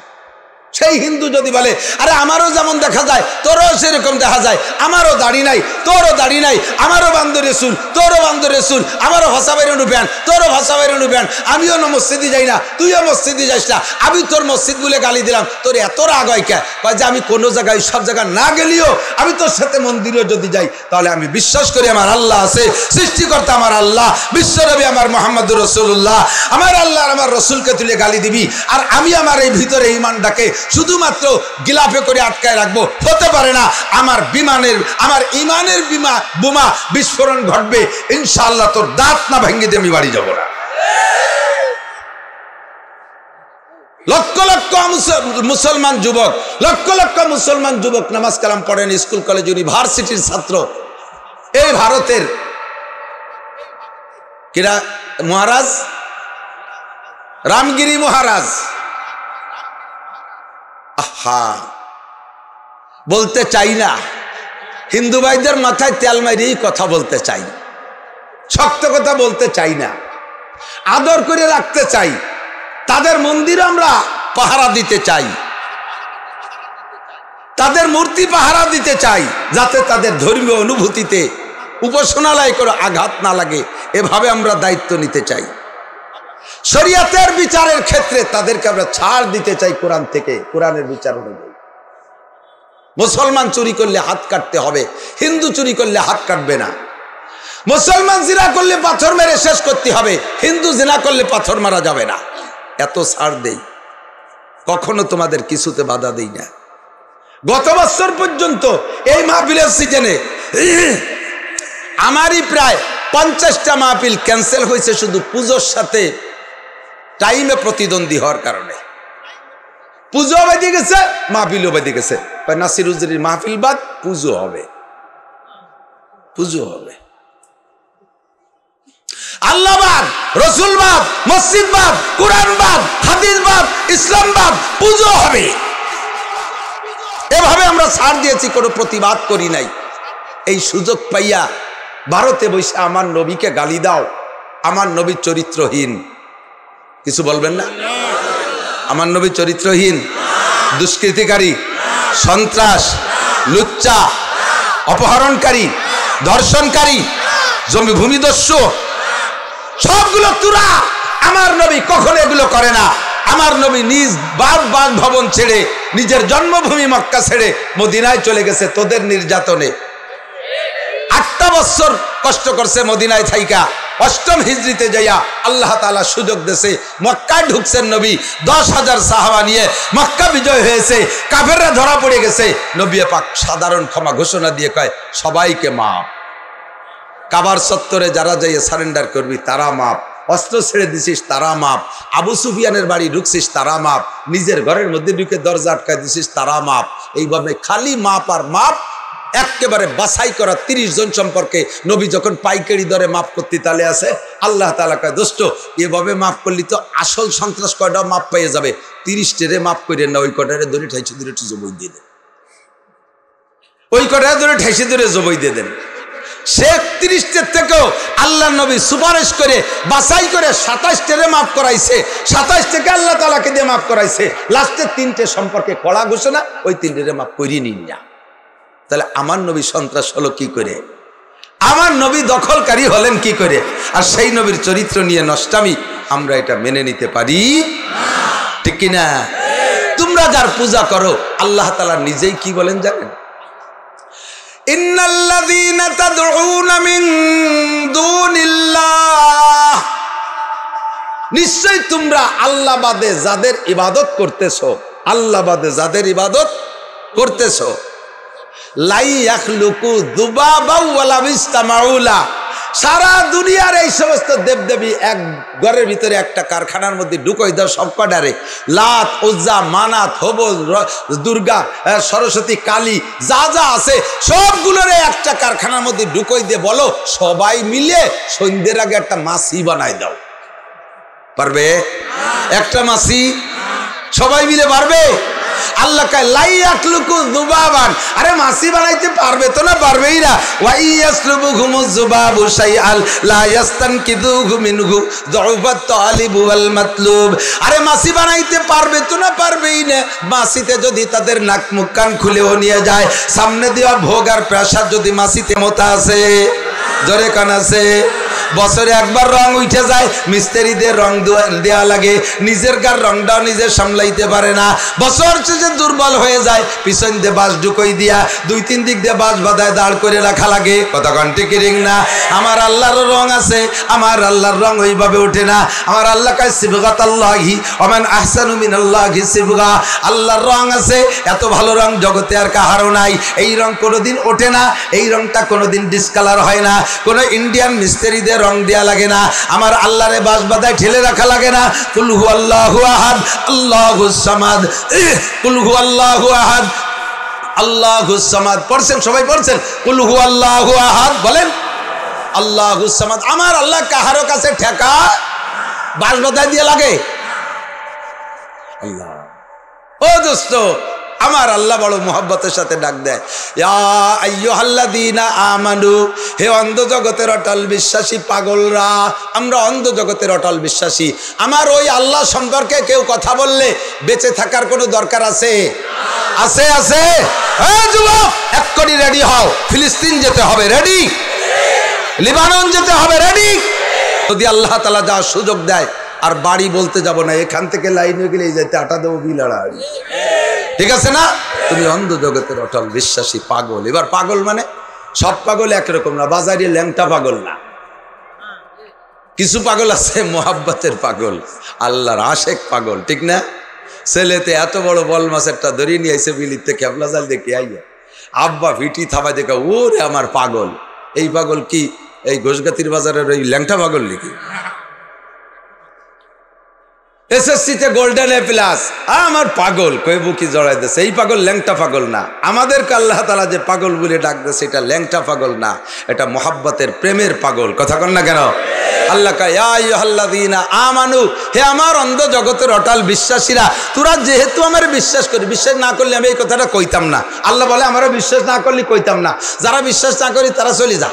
সেই হিন্দু যদি বলে আরে আমারও যেমন দেখা যায় তোরও সেরকম দেখা যায়, আমারও দাড়ি নাই তোরও দাড়ি নাই, আমারও বান্দর রসুল তোরও বান্দর রসুল, আমারও ভাষা বাইরে অনুপ্যান তোরও ভাষা বাইরে অনুপ্যান, আমিও না মসজিদে যাই না তুইও মসজিদে যাইস না, আমি তোর মসজিদ বলে গালি দিলাম, তোর এত রাগ হয় কে? যে আমি কোনো জায়গায় সব জায়গায় না গেলেও আমি তোর সাথে মন্দিরেও যদি যাই তাহলে আমি বিশ্বাস করি আমার আল্লাহ আছে, সৃষ্টিকর্তা আমার আল্লাহ, বিশ্বনবী আমার মুহাম্মদুর রাসূলুল্লাহ, আমার আল্লাহ আর আমার রসুলকে তুলে গালি দিবি আর আমি আমার এই ভিতরে ঈমানটাকে শুধুমাত্র গিলাফে করে আটকায় রাখবো, হতে পারে না। আমার ইমানের বোমা বিস্ফোরণ ঘটবে, ইনশাআল্লাহ তোর দাঁত না ভেঙে দিয়ে আমি বাড়ি যাব না। লক্ষ লক্ষ মুসলমান যুবক, লক্ষ লক্ষ মুসলমান যুবক নামাজ কালাম পড়েন, স্কুল কলেজ ইউনিভার্সিটির ছাত্র, এই ভারতের কিরা মহারাজ রামগিরি মহারাজ, বলতে চাই না, হিন্দু ভাইদের মাথায় তেল মারিয়েই কথা বলতে চাই, শক্ত কথা বলতে চাই না, আদর করে রাখতে চাই, তাদের মন্দির আমরা পাহারা দিতে চাই, তাদের মূর্তি পাহারা দিতে চাই, যাতে তাদের ধর্মীয় অনুভূতিতে উপাসনালয় করে আঘাত না লাগে, এভাবে আমরা দায়িত্ব নিতে চাই। শরিয়াতের বিচারের ক্ষেত্রে তাদেরকে আমরা ছাড় দিতে চাই কোরআন থেকে, কোরআনের বিচার অনুযায়ী। মুসলমান চুরি করলে হাত কাটতে হবে, হিন্দু চুরি করলে হাত কাটবে না। মুসলমান জিনা করলে পাথর মেরে শেষ করতে হবে, হিন্দু জিনা করলে পাথর মারা যাবে না। এত ছাড় দেই, কখনো তোমাদের কিছুতে বাধা দেই না। গত বছর পর্যন্ত এই মাহফিলের সিজনে আমারই প্রায় 50টা মাহফিল ক্যান্সেল হয়েছে শুধু পুজোর সাথে টাইমে প্রতিদ্বন্দ্বী হওয়ার কারণে। পুজো বেঁধে গেছে, মাহফিলও বেঁধে গেছে। নাসির উজরির মাহফিল বাদ, পুজো হবে, পুজো হবে। আল্লাহ বাদ, রসুল বাদ, মসজিদ বাদ, কোরআন বাদ, হাদিস বাদ, ইসলাম বাদ, পুজো হবে। এভাবে আমরা ছাড় দিয়েছি, কোনো প্রতিবাদ করি নাই। এই সুযোগ পাইয়া ভারতে বসে আমার নবীকে গালি দাও, আমার নবী চরিত্রহীন, কিছু বলবেন না? আমার নবী চরিত্রহীন, দুষ্কৃতিকারী, সন্ত্রাস, লুচ্চা, অপহরণকারী, ধর্ষণকারী, জমি ভূমিদস্যু, সবগুলো তুরা। আমার নবী কখনো এগুলো করে না। আমার নবী নিজ বাদ ভবন ছেড়ে, নিজের জন্মভূমি মক্কা ছেড়ে মদিনায় চলে গেছে তোদের নির্যাতনে। 8টা বছর কষ্ট করছে মদিনায় থাইকা, 8ম হিজরিতে যাইয়া আল্লাহ তাআলা সুযোগ দেশে মক্কায় ঢুকছেন নবী। 10,000 সাহাবা নিয়ে মক্কা বিজয় হয়েছে, কাফেররা ধরা পড়ে গেছে। নবী পাক সাধারণ ক্ষমা ঘোষণা দিয়ে কয় সবাইকে মাপ। কাবার চত্বরে যারা যাইয়া সারেন্ডার করবি তারা মাপ, অস্ত্র ছেড়ে দিছিস তারা মাপ, আবু সুফিয়ানের বাড়ি ঢুকছিস তারা মাপ, নিজের ঘরের মধ্যে ঢুকে দরজা আটকায় দিছিস তারা মাপ। এইভাবে খালি মাপ আর মাপ, একেবারে বাছাই করা 30 জন সম্পর্কে নবী যখন পাইকারি দরে মাপ করতে তালে আছে, আল্লাহ তাআলা কয় দোস্ত এভাবে মাপ করলি তো আসল সন্ত্রাস কয়টা মাপ পেয়ে যাবে, 30 টেরে মাপ করেন না, ওই কটারে ধরে ঠাইছে ধরে জবই দিয়ে দেন, ওই কটারে ধরে ঠাইছে ধরে জবই দিয়ে দেন। সে 30 থেকেও আল্লাহ নবী সুপারিশ করে বাছাই করে 27 টেরে মাফ করাইছে, 27 থেকে আল্লাহ তাআলাকে দিয়ে মাফ করাইছে। লাস্টের 3টে সম্পর্কে কড়া ঘোষণা, ওই 3টেরে মাফ করিয়ে নিন না। তাহলে আমার নবী সন্ত্রাস হলো কি করে? আমার নবী দখলকারী হলেন কি করে? আর সেই নবীর চরিত্র নিয়ে নষ্টামি আমরা এটা মেনে নিতে পারি ঠিক কিনা? তোমরা যার পূজা করো আল্লাহ তাআলা নিজেই কি বলেন জানেন? ইন্নাল্লাযীনা তাদউনা মিন দুনিল্লাহ, নিশ্চয় তোমরা আল্লাহ বাদে যাদের ইবাদত করতেছো, আল্লাহ বাদে যাদের ইবাদত করতেছো, লাই ইয়াখলুকু যুবাবা ওয়ালা বিস্তামাউলা, সারা দুনিয়ার এই সমস্ত দেবদেবী এক ঘরের ভিতরে একটা কারখানার মধ্যে ঢুকোই দাও, সব কটারে লাত, উজ্জা, মানাত, হবল, দুর্গা, সরস্বতী, কালী, যা যা আছে সবগুলোরে একটা কারখানার মধ্যে ঢুকোই দিয়ে বলো সবাই মিলে সন্ধ্যের আগে একটা মাছি বানাই দাও। পারবে? একটা মাছি সবাই মিলে পারবে? আল্লাহ কয় লাই ইয়াখলুকু যুবাবান, আরে মাছি বানাইতে পারবে তো না? পারবেই না। ওয়া ইয়াসলুবুহুমুজ যুবাবু শাইআল লা ইয়াস্তানকিযুহু মিনহু যুফাত তালিব ওয়াল মাতলুব, আরে মাছি বানাইতে পারবে তো না? পারবেই না। মাছিতে যদি তাদের নাক মুখ কান খুলেও নিয়ে যায়, সামনে দেওয়া ভোগ আর প্রাসাদ যদি মাছিতে মতো আছে, জোরে কান আছে। বছরে একবার রং উঠে যায়, মিস্ত্রিদের রং দেওয়া লাগে, নিজের গার রংটাও নিজে সামলাইতে পারে না, বছর শেষে দুর্বল হয়ে যায়, পিছন দিয়ে বাঁশ ঢুকোই দিয়া 2-3 দিক দিয়ে বাঁশ বাঁধায় দাঁড় করে রাখা লাগে। কথা কন্টি কিরিং না? আমার আল্লাহর রং আছে, আমার আল্লাহর রং ওইভাবে ওঠে না। আমার আল্লাহ কয় সিবগাতাল্লাহি ওয়া মান আহসানু মিনাল্লাহি সিবগা, আল্লাহর রং আছে, এত ভালো রং জগতে আর কাহারও নাই। এই রং কোনোদিন ওঠে না, এই রংটা কোনোদিন ডিসকালার হয় না, কোনো ইন্ডিয়ান মিস্ত্রিদের রং দেয়া লাগে না, আমার আল্লাহরে বাঁশ বাঁধায় ঠেলে রাখা লাগে না। কুল হু আল্লাহু আহাদ আল্লাহুস সামাদ, কুল হু আল্লাহু আহাদ আল্লাহুস সামাদ পড়ছেন? সবাই পড়ছেন? কুল হু আল্লাহু আহাদ বলেন, আল্লাহুস সামাদ। আমার আল্লাহ কাহারো কাছে ঠেকা বাঁশ বাঁধায় দিয়ে লাগে? আল্লাহ। ও দোস্ত, আমার আল্লাহ বড় মোহাব্বতের সাথে ডাক দেয়, ইয়া আইয়ুহাল্লাযীনা আমানু, হে অন্ধ জগতের অটল বিশ্বাসী পাগলরা, আমরা অন্ধ জগতের অটল বিশ্বাসী। আমার ওই আল্লাহ সম্পর্কে কেউ কথা বললে বেঁচে থাকার কোনো দরকার আছে? আছে? আছে? এই যুবক, এক্ষুনি রেডি হও, ফিলিস্তিন যেতে হবে, রেডি? লিবানন যেতে হবে, রেডি? যদি আল্লাহ তাআলা যা সুযোগ দেয়, আর বাড়ি বলতে যাব না, এখান থেকে লাইনে গেলে যেতে আটা দেবো বিলাড়া, ঠিক আছে না? তুমি অন্ধ জগতের অটল বিশ্বাসী পাগল। এবার পাগল মানে সব পাগল একরকম না, বাজারে ল্যাংটা পাগল না, কিছু পাগল আছে মোহাব্বতের পাগল, আল্লাহর আশেক পাগল, ঠিক না? ছেলেতে এত বড় বল মাছ একটা ধরিয়ে নিয়ে আইসে বিলিতে খেপলা জাল দেখে আইয়া, আব্বা ভিটি থাবা দেখা, ওরে আমার পাগল। এই পাগল কি এই ঘোষগাতির বাজারের ওই ল্যাংটা পাগল নাকি? এসএসসিতে গোল্ডেন এ প্লাস, আমার পাগল কই বুকি জড়াই দিয়েছে, এই পাগল ল্যাংটা পাগল না। আমাদেরকে আল্লাহ তাআলা যে পাগল বলে ডাক দিয়েছে, এটা ল্যাংটা পাগল না, এটা মোহাব্বতের প্রেমের পাগল। কথা কন না কেন? আল্লাহ কয় ইয়া আইয়ুহাল্লাযীনা আমানু, হে আমার অন্ধ জগতের অটল বিশ্বাসীরা, তোরা যেহেতু আমার বিশ্বাস করি, বিশ্বাস না করলে আমি এই কথাটা কইতাম না। আল্লাহ বলে আমারও বিশ্বাস না করলে কইতাম না। যারা বিশ্বাস না করি তারা চলে যা,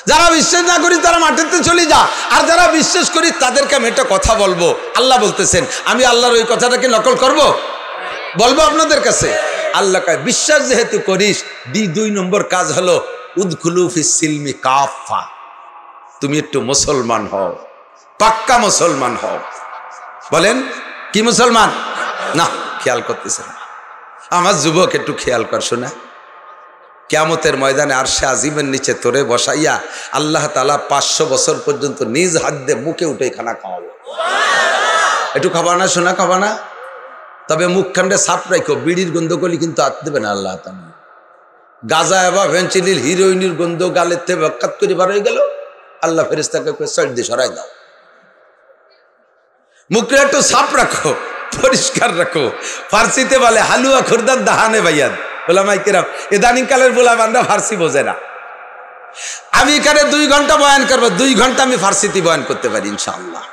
যারা বিশ্বাস না করি তারা মাটিতে চলে যা, আর যারা বিশ্বাস করি তাদেরকে আমি একটা কথা বলবো। আল্লাহ বলতেছেন, আমি আল্লাহর ওই কথাটাকে নকল করব, বলবো আপনাদের কাছে। আল্লাহ কয় বিশ্বাস যেহেতু করিস, 2 নম্বর কাজ হলো উদখুলু ফিস সিলমি কাফা, তুমি একটু মুসলমান হও, পাক্কা মুসলমান হও। বলেন কি মুসলমান? না, খেয়াল করতেছেন আমার যুবক, একটু খেয়াল কর শোনা। কিয়ামতের ময়দানে আরশে আজিমের নিচে তোরে বসাইয়া আল্লাহ তাআলা 500 বছর পর্যন্ত নিজ হাত দিয়ে মুখে উঠে খানা খাওয়াবো। একটু খাবা না শোনা, খাবা না? তবে মুখখানটা সাফ রাখো, বিড়ির গন্ধ করলে কিন্তু হাত দেবে না আল্লাহ তাআলা। গাঁজা বা ভেঞ্চিলির হিরোইনের গন্ধ গালের থেকে বকাত করে বার হয়ে গেল, আল্লাহ ফেরেশতাকে সাইড দিয়ে সরাই দাও। মুখটা একটু সাফ রাখো, পরিষ্কার রাখো। ফার্সিতে বলে হালুয়া খুরদান দাহানে ভাইয়ান, ওলামায়ে কেরাম ইদানিং কালের গোলামানরা ফার্সি বোঝে না। আমি এখানে 2 ঘন্টা বয়ান করবো, 2 ঘন্টা আমি ফার্সিতে বয়ান করতে পারি ইনশাআল্লাহ।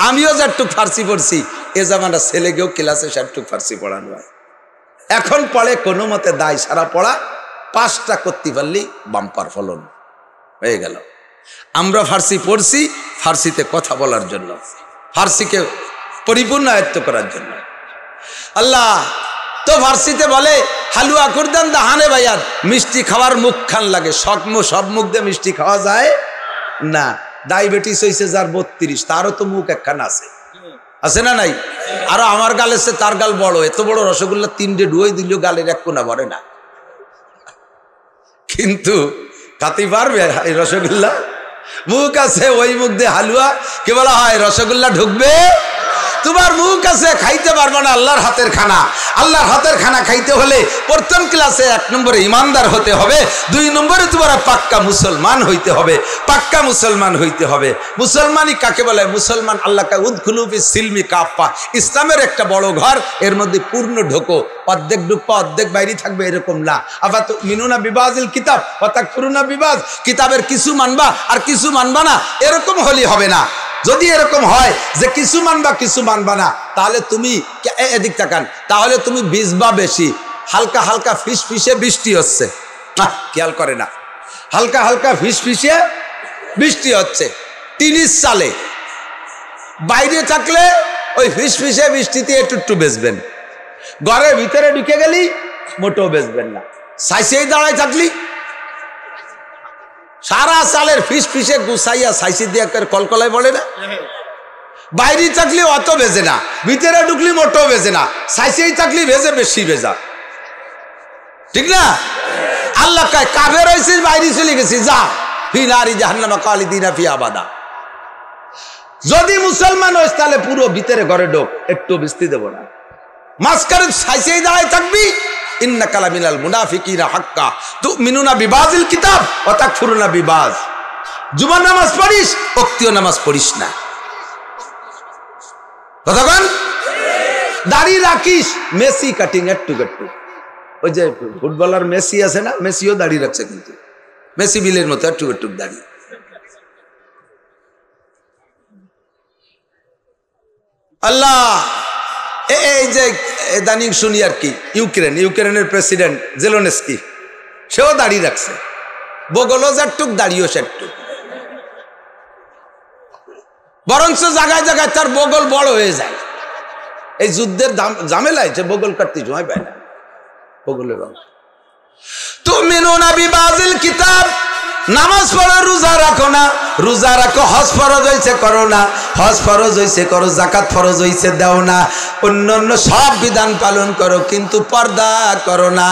আমিও যতটুক ফার্সি পড়ছি, এ জামানা ছেলেকেও ক্লাসে সবটুক ফার্সি পড়ানো হয়। এখন পড়ে কোনো মতে দায় সারা পড়া, 5টা করতে পারলি বাম্পার ফলন হয়ে গেল। আমরা ফার্সি পড়ছি ফার্সিতে কথা বলার জন্য, ফার্সিকে পরিপূর্ণ আয়ত্ত করার জন্য। আল্লাহ তো ফার্সিতে বলে হালুয়া কুরদান দাহানে ভাইয়ান, মিষ্টি খাওয়ার মুখ খান লাগে, সব মুখ দিয়ে মিষ্টি খাওয়া যায় না। ডায়াবেটিস হয়েছে যার 32, তারও তো মুখ একখান আছে, আছে না নাই? আরো আমার গাল এসে তার গাল বড়, এত বড় রসগোল্লা 3টে ডুয়ে দিল, গালের এক কোনা ভরে না, কিন্তু খাতে পারবে এই রসগোল্লা? মুখ আছে, ওই মুখ দিয়ে হালুয়া কে বলা হয় রসগোল্লা ঢুকবে? তোমার মুখ আছে, খাইতে পারবে না আল্লাহর হাতের খানা। আল্লাহর হাতের খানা খাইতে হলে প্রথম ক্লাসে 1 নম্বরে ইমানদার হতে হবে, 2 নম্বরে তোমার পাক্কা মুসলমান হইতে হবে। পাক্কা মুসলমান হইতে হবে। মুসলমানই কাকে বলে? মুসলমান আল্লাহকে উদখুলু ফিস সিলমি কাফা, ইসলামের একটা বড় ঘর, এর মধ্যে পূর্ণ ঢোকো, অর্ধেক ঢুকবা অর্ধেক বাইরে থাকবে এরকম না। আবার তো মিনুনা বিবাজিল কিতাব ওয়া তাকফুরুনা বিবাজ, কিতাবের কিছু মানবা আর কিছু মানবা না, এরকম হলে হবে না। যদি এরকম হয় যে কিছু মানবা কিছু মানবা না, তাহলে তুমি এদিক তাকান, তাহলে তুমি ভিজবা বেশি। হালকা হালকা ফিসফিসে বৃষ্টি হচ্ছে, খেয়াল করে না, হালকা হালকা ফিসফিসে বৃষ্টি হচ্ছে, 30 সালে বাইরে থাকলে ওই ফিসফিসে বৃষ্টিতে একটু বেচবেন, ঘরের ভিতরে ঢুকে গেলি মোটেও বেচবেন না। সাইসেই দাঁড়ায় থাকলি সারা সালের ফিসফিসে গুছাইয়া সাইসি দিয়ে কলকলায় পড়ে না। বাইরে থাকলে অত বেজে না, ভিতরে ঢুকলি মোটেও বেজে না, সাইসেই থাকলি ভেজে বেশি ভেজা, ঠিক না? আল্লাহ কয় কাফের হইছিস বাইরে চলে গেছিস, যা ফি নারি জাহান্নামা খালিদিনা ফিহা আবাদা। যদি মুসলমান হইস তাহলে পুরো ভিতরে ঘরে ঢোক, একটু বৃষ্টি দেব না। মাঝখানে সাইসেই দাঁড়ায় থাকবি, ইন্নাকা লামিনাল মুনাফিকিনা হাক্কা তুমিনুনা বিবাজিল কিতাব ওয়া তাকফুরুনা বিবাজ। জুমার নামাজ পড়িস, ওয়াক্তীয় নামাজ পড়িস না। কতক্ষণ দাড়ি রাখিস, মেসি কাটিং একটু একটু, ওই যে ফুটবলার মেসি আছে না, মেসিও দাড়ি রাখছে, কিন্তু মেসি বিলের মতো একটু একটু দাড়ি। আল্লাহ এই যে দানিং শুনি আর কি, ইউক্রেনের প্রেসিডেন্ট জেলেনস্কি, সেও দাড়ি রাখছে, বগলও যাটুক দাড়িও সেটুক, বরঞ্চ জায়গায় জায়গায় তার বগল বড় হয়ে যায়। এই যুদ্ধের ঝামেলায় যে বগল কাটতে সময় পায় না, বগলের রঙ। তুমিনুনা বিবাজিল কিতাব, নামাজ পড়ো রোজা রাখো না, রোজা রাখো, হজ ফরজ হইছে করো না, হজ ফরজ হইছে করো, যাকাত ফরজ হইছে দাও না, অন্যান্য সব বিধান পালন করো, কিন্তু পর্দা করো না।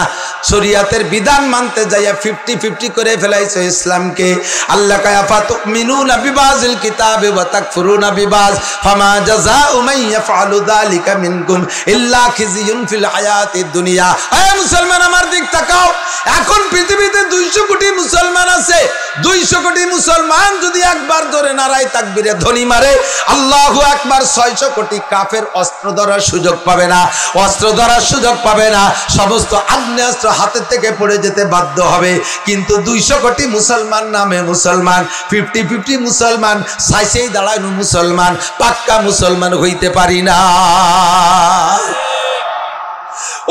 শরিয়াতের বিধান মানতে যাইয়া 50-50 করে ফেলাইছো ইসলামকে। আল্লাহ কায়া ফাতুমিনুনা বিবাজিল কিতাবি ওয়া তাকফুরুনা বিবাজ ফামা জাযাউ মান ইয়াফআলু যালিকা মিনকুম ইল্লা খিজিয়ুন ফিল হায়াতিদ দুনিয়া। হে মুসলমান, আমার দিক তাকাও, এখন পৃথিবীতে 200 কোটি মুসলমান আছে। 200 কোটি মুসলমান যদি একবার ধরে নারায় তাকবীরে ধ্বনি মারে আল্লাহু আকবার, 600 কোটি কাফের অস্ত্র ধরার সুযোগ পাবে না, অস্ত্র ধরার সুযোগ পাবে না, সমস্ত আগ্নেয়াস্ত্র হাতের থেকে পড়ে যেতে বাধ্য হবে। কিন্তু 200 কোটি মুসলমান নামে মুসলমান, 50-50 মুসলমান, সাইসেই দাঁড়ানো মুসলমান, পাক্কা মুসলমান হইতে পারি না।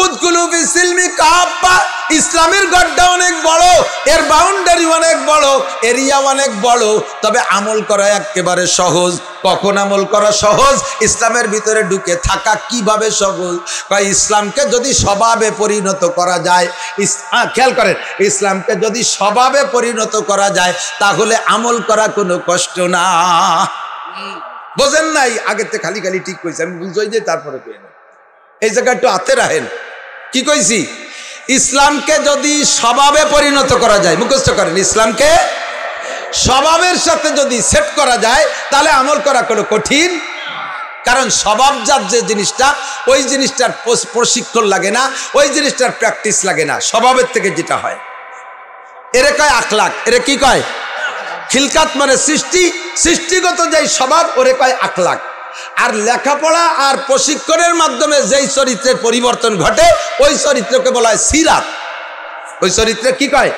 উদখুলু ফিস সিলমি কাফা, ইসলামের গড্ডা অনেক বড়, এর বাউন্ডারি অনেক বড়, এরিয়া অনেক বড়, তবে আমল করা একেবারে সহজ। কখন আমল করা সহজ? ইসলামের ভিতরে ঢুকে থাকা কিভাবে সহজ? ইসলামকে যদি স্বভাবে পরিণত করা যায়, খেয়াল করেন, ইসলামকে যদি স্বভাবে পরিণত করা যায় তাহলে আমল করা কোনো কষ্ট না। বোঝেন নাই? আগের থেকে খালি খালি ঠিক কইছে, আমি বুঝই যে তারপরে কই না, এই জায়গা একটু হাতে রাখেন। কি কইছি? ইসলামকে যদি স্বভাবে পরিণত করা যায়, মুখস্থ করেন, ইসলামকে স্বভাবের সাথে যদি সেট করা যায় তাহলে আমল করা কোনো কঠিন, কারণ স্বভাবজাত যে জিনিসটা, ওই জিনিসটার প্রশিক্ষণ লাগে না, ওই জিনিসটার প্র্যাকটিস লাগে না, স্বভাবের থেকে যেটা হয়। এরে কয় আখলাক, এরে কি কয়? খিলকাত মানে সৃষ্টি, সৃষ্টিগত যেই স্বভাব ওরে কয় আখলাক। আর লেখাপড়া আর প্রশিক্ষণের মাধ্যমে যেই চরিত্রের পরিবর্তন ঘটে ওই চরিত্রকে বলা হয় সিরাত। ওই চরিত্রে কি কয়?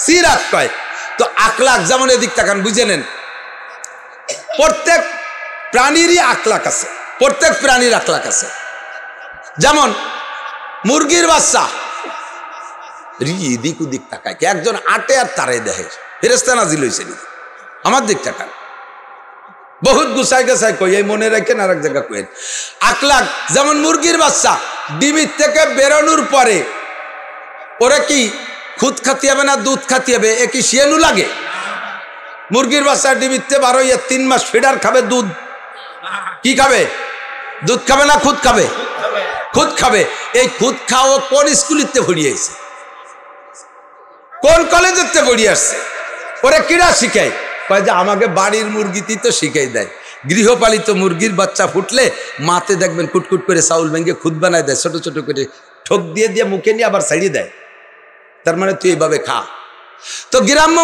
সিরাত কয়। তো আখলাক যেমন, এদিক তাকান, বুঝে নেন, প্রত্যেক প্রাণীরই আখলাক আছে, প্রত্যেক প্রাণীর আখলাক আছে। যেমন মুরগির বাচ্চা এদিক ওদিক তাকায়, একজন আটে আর তারে দেখে, ফেরেশতা নাজিল হয়েছে, আমার দিক তাকান, বহুত গুছাই গেছাই কই, এই মনে রাখেন, আর এক জায়গা কইেন। আখলাক যেমন মুরগির বাচ্চা ডিমির থেকে বেরোনোর পরে ওরা কি খুদ খাতি হবে না দুধ খাতি হবে? এ কি শিয়ালু লাগে? মুরগির বাচ্চা ডিমিতে 3 মাস ফিডার খাবে, দুধ কি খাবে? দুধ খাবে না খুদ খাবে? খুদ খাবে। এই খুদ খাও কোন স্কুলিতে পড়িয়েছে, কোন কলেজেতে পড়িয়ে আসছে? ওরা কিরা শিখায়? কয় যে আমাকে বাড়ির মুরগিতেই তো শিখাই দেয়। গৃহপালিত মুরগির বাচ্চা ফুটলে মাতে দেখবেন কুটকুট করে চাউল ভেঙে খুদ বানায় দেয়, ছোট ছোট করে ঠোক দিয়ে দিয়ে মুখে নিয়ে আবার ছাড়িয়ে দেয়। তার মানে তুই এইভাবে খা। তো গ্রাম্য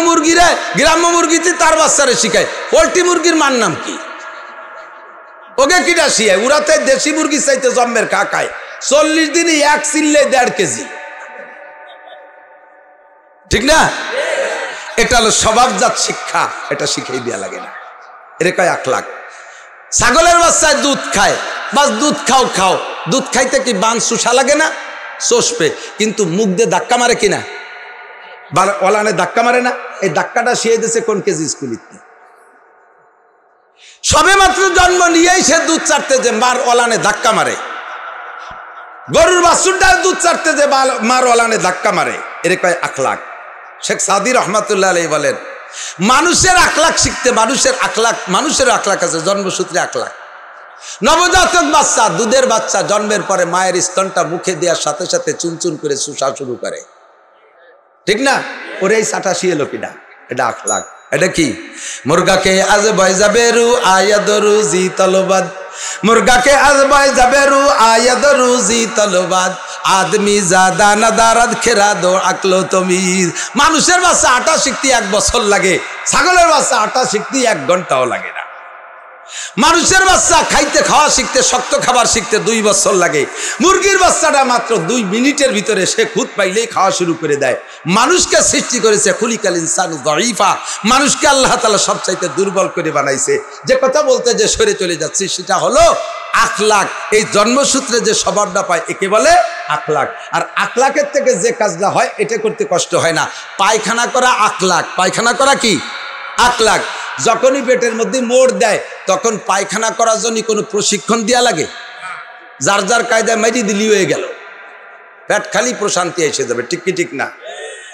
মুরগিতে তার বাচ্চারে শিখায়। পোল্ট্রি মুরগির মান নাম কি? ওকে কিটা শিখায়? উড়াতে দেশি মুরগি চাইতে জন্মের খা খায়। 40 দিনে এক চিল্লে 1.5 কেজি, ঠিক না? এটা হলো স্বভাবজাত শিক্ষা, এটা শিখাই দেওয়া লাগে না। এর কয় আখলাক। ছাগলের বাচ্চায় দুধ খায়, বাস দুধ খাও খাও, দুধ খাইতে কি বান সুসা লাগে না? চষবে, কিন্তু মুখ দিয়ে ধাক্কা মারে কিনা? ওলানে ধাক্কা মারে না? এই ধাক্কাটা শিয়ে দিয়েছে কোন কেজি স্কুলিতে? সবে মাত্র জন্ম নিয়েই সে দুধ চাটতে যে মার ওলানে ধাক্কা মারে। গরুর বাছুরটা দুধ চাটতে যে মার ওলানে ধাক্কা মারে। এর কয় আখলাক। শেখ সাদি রহমাতুল্লাহ আলাইহি বলেন, মানুষের আখলাক শিখতে, মানুষের আখলাক আছে, জন্মসূত্রে আখলাক। নবজাতক বাচ্চা, দুধের বাচ্চা জন্মের পরে মায়ের স্তনটা মুখে দেওয়ার সাথে সাথে চুনচুন করে চুষা শুরু করে, ঠিক না? ওরে এই চাটা শিয়েলো কিনা? এটা আখলাক। এটা কি? মুরগাকে আজ বয় যাবে রু আয়াদরু জি তলবাদ, মুরগাকে আজ বয় যাবে রু আয়াদরু জি তলবাদ, আদমি জাদা নাদারাদ খেরা দো আকলো তমিজ। মানুষের বাচ্চা আটা শিখতে 1 বছর লাগে, ছাগলের বাচ্চা আটা শিখতে 1 ঘন্টাও লাগে না। মানুষের বাচ্চা খাইতে খাওয়া শিখতে, শক্ত খাবার শিখতে 2 বছর লাগে। মুরগির বাচ্চাটা মাত্র 2 মিনিটের ভিতরে সে খুদ পাইলেই খাওয়া শুরু করে দেয়। মানুষকে সৃষ্টি করেছে খুলিকাল ইনসানু যায়ীফা, মানুষকে আল্লাহ তাআলা সবচাইতে দুর্বল করে বানাইছে। যে কথা বলতে যে সরে চলে যাচ্ছে সেটা হলো আখলাক। এই জন্মসূত্রে যে স্বভাবটা পায় একে বলে আখলাক। আর আখলাকের থেকে যে কাজটা হয় এটা করতে কষ্ট হয় না। পায়খানা করা আখলাক। পায়খানা করা কি? আখলাক। যখনই পেটের মধ্যে মোড় দেয় তখন পায়খানা করার জন্য কোনো প্রশিক্ষণ দেওয়া লাগে? যার যার কায়দায় মাইরি দিলি হয়ে গেল, পেট খালি প্রশান্তি এসে যাবে, ঠিক কি ঠিক না?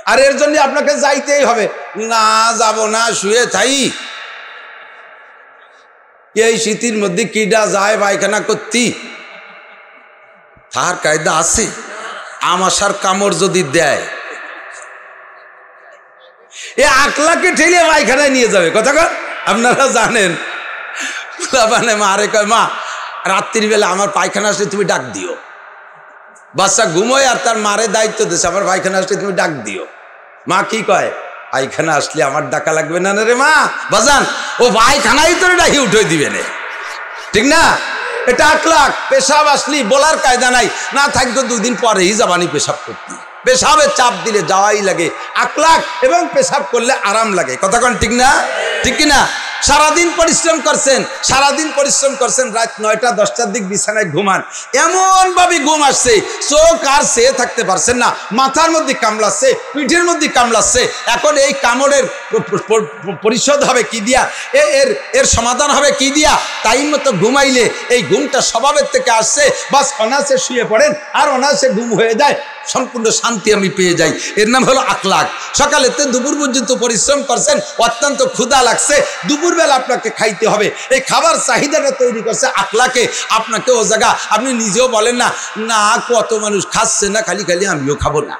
আর এর জন্য আপনাকে যাইতেই হবে। না যাব না, শুয়ে থাই। এই শীতের মধ্যে কিডা যায় পায়খানা করতি? তার কায়দা আছে। আমাশার কামড় যদি দেয়, এ আখলাকে ঠেলে পায়খানায় নিয়ে যাবে। কথা কর, আপনারা জানেন। মানে মারে কয়, মা রাত্রির বেলা আমার পায়খানা আসলে তুমি ডাক দিও। বাচ্চা ঘুমোয় আর তার মারে দায়িত্ব দিচ্ছে, আমার পায়খানা আসলে তুমি ডাক দিও। মা কি কয়? পায়খানা আসলে আমার ডাকা লাগবে না রে মা, বাজান ও পায়খানাই তোরে ডাকি উঠে দিবে না, ঠিক না? এটা আখলাক। পেশাব আসলি বলার কায়দা নাই, না থাকতো 2 দিন পরেই যাবানি পেশাব করতে। পেশাবের চাপ দিলে যাওয়াই লাগে। আখলাক এবং পেশাব করলে আরাম লাগে। কথা কোন ঠিক না? ঠিক কিনা? সারাদিন পরিশ্রম করছেন, রাত 9টা-10টার দিক বিছানায় ঘুমান, এমন ভাবে ঘুম আসছে চোখ আর সে থাকতে পারছেন না, মাথার মধ্যে কামড়াচ্ছে, পিঠের মধ্যে কামড়াচ্ছে। এখন এই কামড়ের পরিশোধ হবে কি দিয়া? এর সমাধান হবে কি দিয়া? টাইম মতো ঘুমাইলে এই ঘুমটা স্বভাবের থেকে আসছে, বাস অনায়াসে শুয়ে পড়েন আর অনায়াসে ঘুম হয়ে যায়, সম্পূর্ণ শান্তি আমি পেয়ে যাই। এর নাম হলো আখলাক। সকালেতে দুপুর পর্যন্ত পরিশ্রম করছেন, অত্যন্ত ক্ষুধা লাগছে, দুপুরবেলা আপনাকে খাইতে হবে, এই খাবার চাহিদাটা তৈরি করছে আখলাকে। আপনাকে ও জায়গা আপনি নিজেও বলেন না, না কত মানুষ খাচ্ছে না, খালি খালি আমিও খাবো না,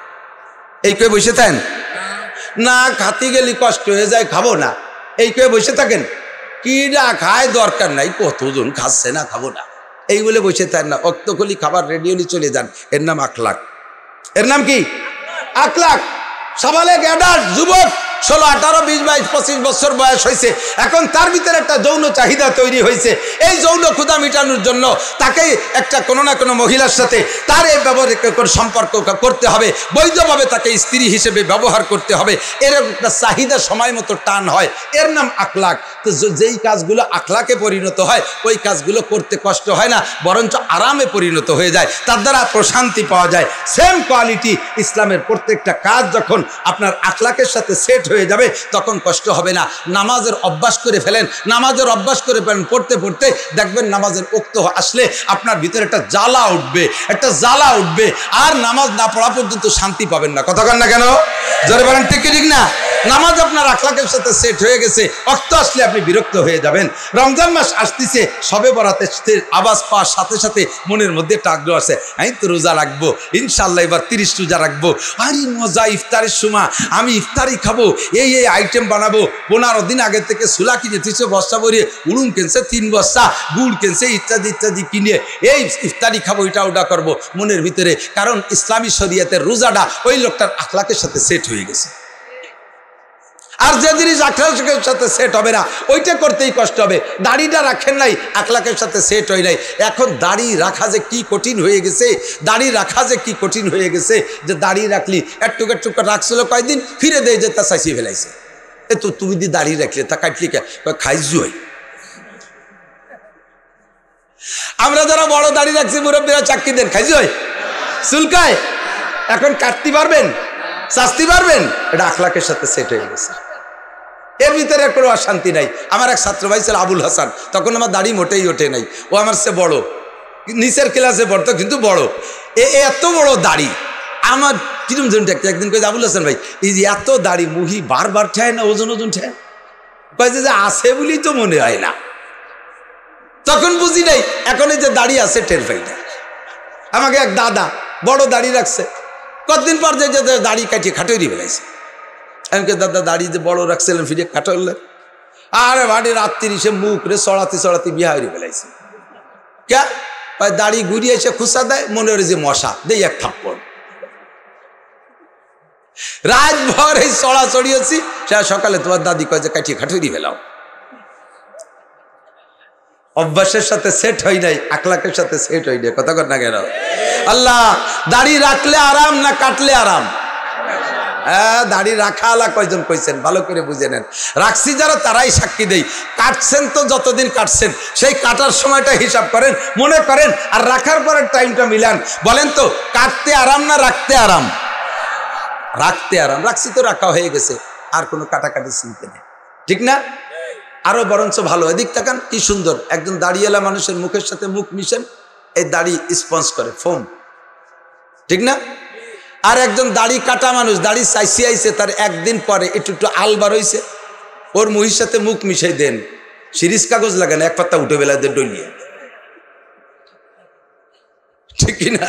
এই কে বসে থাকেন না, খাতে গেলে কষ্ট হয়ে যায়, খাবো না, এই কে বসে থাকেন। কি না খায় দরকার নাই, কতজন খাচ্ছে না, খাবো না, এই বলে বসে থাকেন না, অক্তকলি খাবার রেডি হলে চলে যান। এর নাম আখলাক। এর নাম কি? আখলাক। সাবালেক অ্যাডাল্ট যুবক 16, 18, 20, 22, 25 বছর বয়স হয়েছে, এখন তার ভিতরে একটা যৌন চাহিদা তৈরি হয়েছে। এই যৌন ক্ষুধা মেটানোর জন্য তাকে একটা কোনো না কোনো মহিলার সাথে তার এই ব্যবহার সম্পর্ক করতে হবে, বৈধভাবে তাকে স্ত্রী হিসেবে ব্যবহার করতে হবে। এরকম একটা চাহিদা সময় মতো টান হয়, এর নাম আখলাক। তো যেই কাজগুলো আখলাকে পরিণত হয় ওই কাজগুলো করতে কষ্ট হয় না, বরঞ্চ আরামে পরিণত হয়ে যায়, তার দ্বারা প্রশান্তি পাওয়া যায়। সেম কোয়ালিটি ইসলামের প্রত্যেকটা কাজ যখন আপনার আখলাকের সাথে সেট হয়ে যাবে তখন কষ্ট হবে না। নামাজের অভ্যাস করে ফেলেন, নামাজের অভ্যাস করে ফেলেন, পড়তে পড়তে দেখবেন নামাজের ওক্ত আসলে আপনার ভিতরে একটা জ্বালা উঠবে, আর নামাজ না পড়া পর্যন্ত শান্তি পাবেন না। কথা কন না কেন? জোরে বলেন ঠিক কি ঠিক না? নামাজ আপনার আখলাকের সাথে সেট হয়ে গেছে, অক্ত আসলে আপনি বিরক্ত হয়ে যাবেন। রমজান মাস আসতেছে, সবে বরাতে আওয়াজ পাওয়ার সাথে সাথে মনের মধ্যে একটা আগ্রহ আছে, আমি তো রোজা রাখবো, ইনশাল্লাহ এবার 30 রোজা রাখবো। আরে মজা, ইফতারের সময় আমি ইফতারি খাবো, এই আইটেম বানাবো। 15 দিন আগে থেকে সুলা কিনে দিচ্ছে, বস্তা ভরিয়ে উড়ুন কিনছে, 3 বস্তা গুড় কিনছে, ইত্যাদি ইত্যাদি কিনে এই ইফতারি খাবো, এটা ওটা করবো মনের ভিতরে। কারণ ইসলামী শরীয়তের রোজাটা ওই লোকটার আখলাকের সাথে সেট হয়ে গেছে। আর যে জিনিস আখলাকের সাথে সেট হবে না, ওইটা করতেই কষ্ট হবে। দাড়িটা রাখেন নাই, আখলাকের সাথে সেট হয় নাই। এখন দাড়ি রাখা যে কি কঠিন হয়ে গেছে, দাড়ি রাখা যে কি কঠিন হয়ে গেছে, যে দাড়ি রাখলি একটু রাখছিল কয়েকদিন, ফিরে দেয় যে তা চাইছিয়ে ফেলাইছে। এ তো তুমি দি দাড়ি রাখলে তা কাটলি খাইজু হয়। আমরা যারা বড় দাড়ি রাখছি মুরব্বীরা চাকরি দেন, খাইজু হয়, চুলকায়। এখন কাটতে পারবেন, শাস্তি পারবেন, এটা আখলাকের সাথে সেট হয়ে গেছে। এর ভিতরে কোনো অশান্তি নাই। আমার এক ছাত্র ভাই ছিল আবুল হাসান, তখন আমার দাড়ি মোটেই ওঠে নাই। ও আমার সে বড়, নিচের ক্লাসে পড়তো কিন্তু বড়। এত বড় দাড়ি আমার কিরম জন দেখতে। একদিন কয়েছে আবুল হাসান ভাই, এই যে এত দাড়ি মুহি বারবার ঠেয় না, ওজন ঠেয়? কয়েছে যে আছে বলেই তো মনে হয় না। তখন বুঝি নাই, এখন এই যে দাড়ি আছে টের পাই না। আমাকে এক দাদা বড় দাড়ি রাখছে, কতদিন পর যে দাড়ি কাটিয়ে খাটোরি ফেলাইছে। আমি দাদা দাড়ি যে বড় রাখছিলেন ফিরে কাটলেন? আরে বাড়ি রাত্রি সে মুখ রে চড়াতে বিহারি ফেলাইছে। কে দাড়ি ঘুরিয়ে এসে খুসা দেয়, মনে হয় যে মশা, দেই এক থাপ্পড়। রাত ভর এই চড়িয়েছি, সে সকালে তোমার দাদি কয় যে কাটিয়ে খাটুরি ফেলাও। অভ্যাসের সাথে সেট হয় নাই, আখলাকের সাথে সেট হয় নাই। কথা কর না কেন? আল্লাহ দাড়ি রাখলে আরাম না কাটলে আরাম? হ্যাঁ, দাড়ি রাখা আলা কয়জন কইছেন ভালো করে বুঝে নেন। রাখছি যারা তারাই সাক্ষী দেই। কাটছেন তো যতদিন কাটছেন, সেই কাটার সময়টা হিসাব করেন, মনে করেন, আর রাখার পরের টাইমটা মিলান। বলেন তো কাটতে আরাম না রাখতে আরাম? রাখতে আরাম। রাখছি তো রাখা হয়ে গেছে, আর কোনো কাটাকাটি চিনতে নেই, ঠিক না? আরো বরঞ্চ ভালো। এদিক তাকান, কি সুন্দর। একজন দাড়িওয়ালা মানুষের মুখের সাথে মুখ মিশেন, এই দাড়ি স্পঞ্জ করে, ফোম, ঠিক না? আর একজন দাড়ি কাটা মানুষ, দাড়ি চাইছি আইছে, তার একদিন পরে একটু আলবার হয়েছে, ওর মুহির সাথে মুখ মিশাই দেন, সিরিজ কাগজ লাগান, এক পাত্তা উঠে বেলা দেন ডলিয়ে, ঠিক কিনা?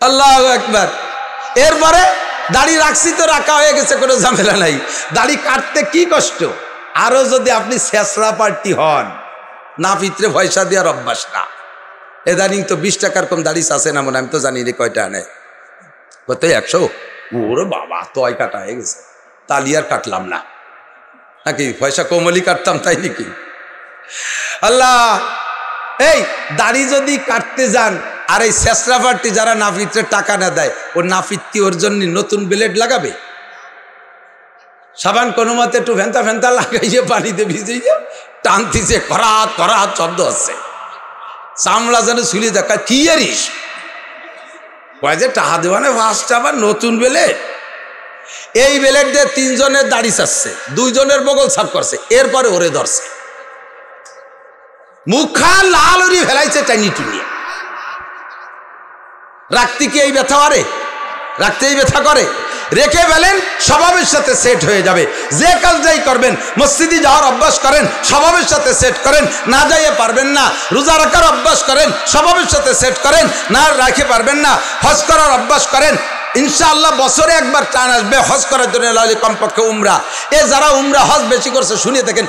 আল্লাহু আকবার। এরপরে দাড়ি রাখছি তো রাখা হয়ে গেছে, কোনো ঝামেলা নাই। দাড়ি কাটতে কি কষ্ট। আরো যদি আপনি শেষরা পার্টি হন, না পিত্রে পয়সা দেওয়ার অভ্যাস না। এদানিং তো 20 টাকার কম দাড়ি আছে না মনে, আমি তো জানি রে কয়টা আনে, কত 100? ওরে বাবা, তো কাটা হয়ে গেছে, তালি আর কাটলাম না, নাকি পয়সা কমলি কাটতাম তাই নাকি? আল্লাহ, এই দাড়ি যদি কাটতে যান, আর এই শেষরা পার্টি যারা নাপিত্রে টাকা না দেয়, ও নাপিত কি ওর জন্য নতুন ব্লেড লাগাবে? সাবান কোনো মতে একটু ভেন্তা লাগাইয়ে পানিতে ভিজিয়ে টানতিছে, করা শব্দ আছে, চামড়া যেন ছুলি দেখা। কি আরিস কয় যে টাহা দেওয়ানে ফার্স্ট আবার নতুন ব্লেড। এই ব্লেড দিয়ে 3 জনের দাড়ি চাচ্ছে, 2 জনের বগল সাফ করছে, এরপরে ওরে ধরছে, মুখা লাল উড়ি ফেলাইছে টাইনি টুনিয়ে। রাখতে কি এই ব্যথা করে? রাখতে এই ব্যথা করে? রেখে ফেলেন, স্বভাবের সাথে সেট হয়ে যাবে। যে কাজটাই করবেন, মসজিদে যাওয়ার অভ্যাস করেন, স্বভাবের সাথে সেট করেন, না যাইয়ে পারবেন না। রোজা রাখার অভ্যাস করেন, স্বভাবের সাথে সেট করেন, না রাখে পারবেন না। হজ করার অভ্যাস করেন, ইনশাআল্লাহ বছরে একবার টান আসবে হজ করার জন্য, কমপক্ষে উমরা। যারা উমরা হজ বেশি করছে শুনিয়ে দেখেন,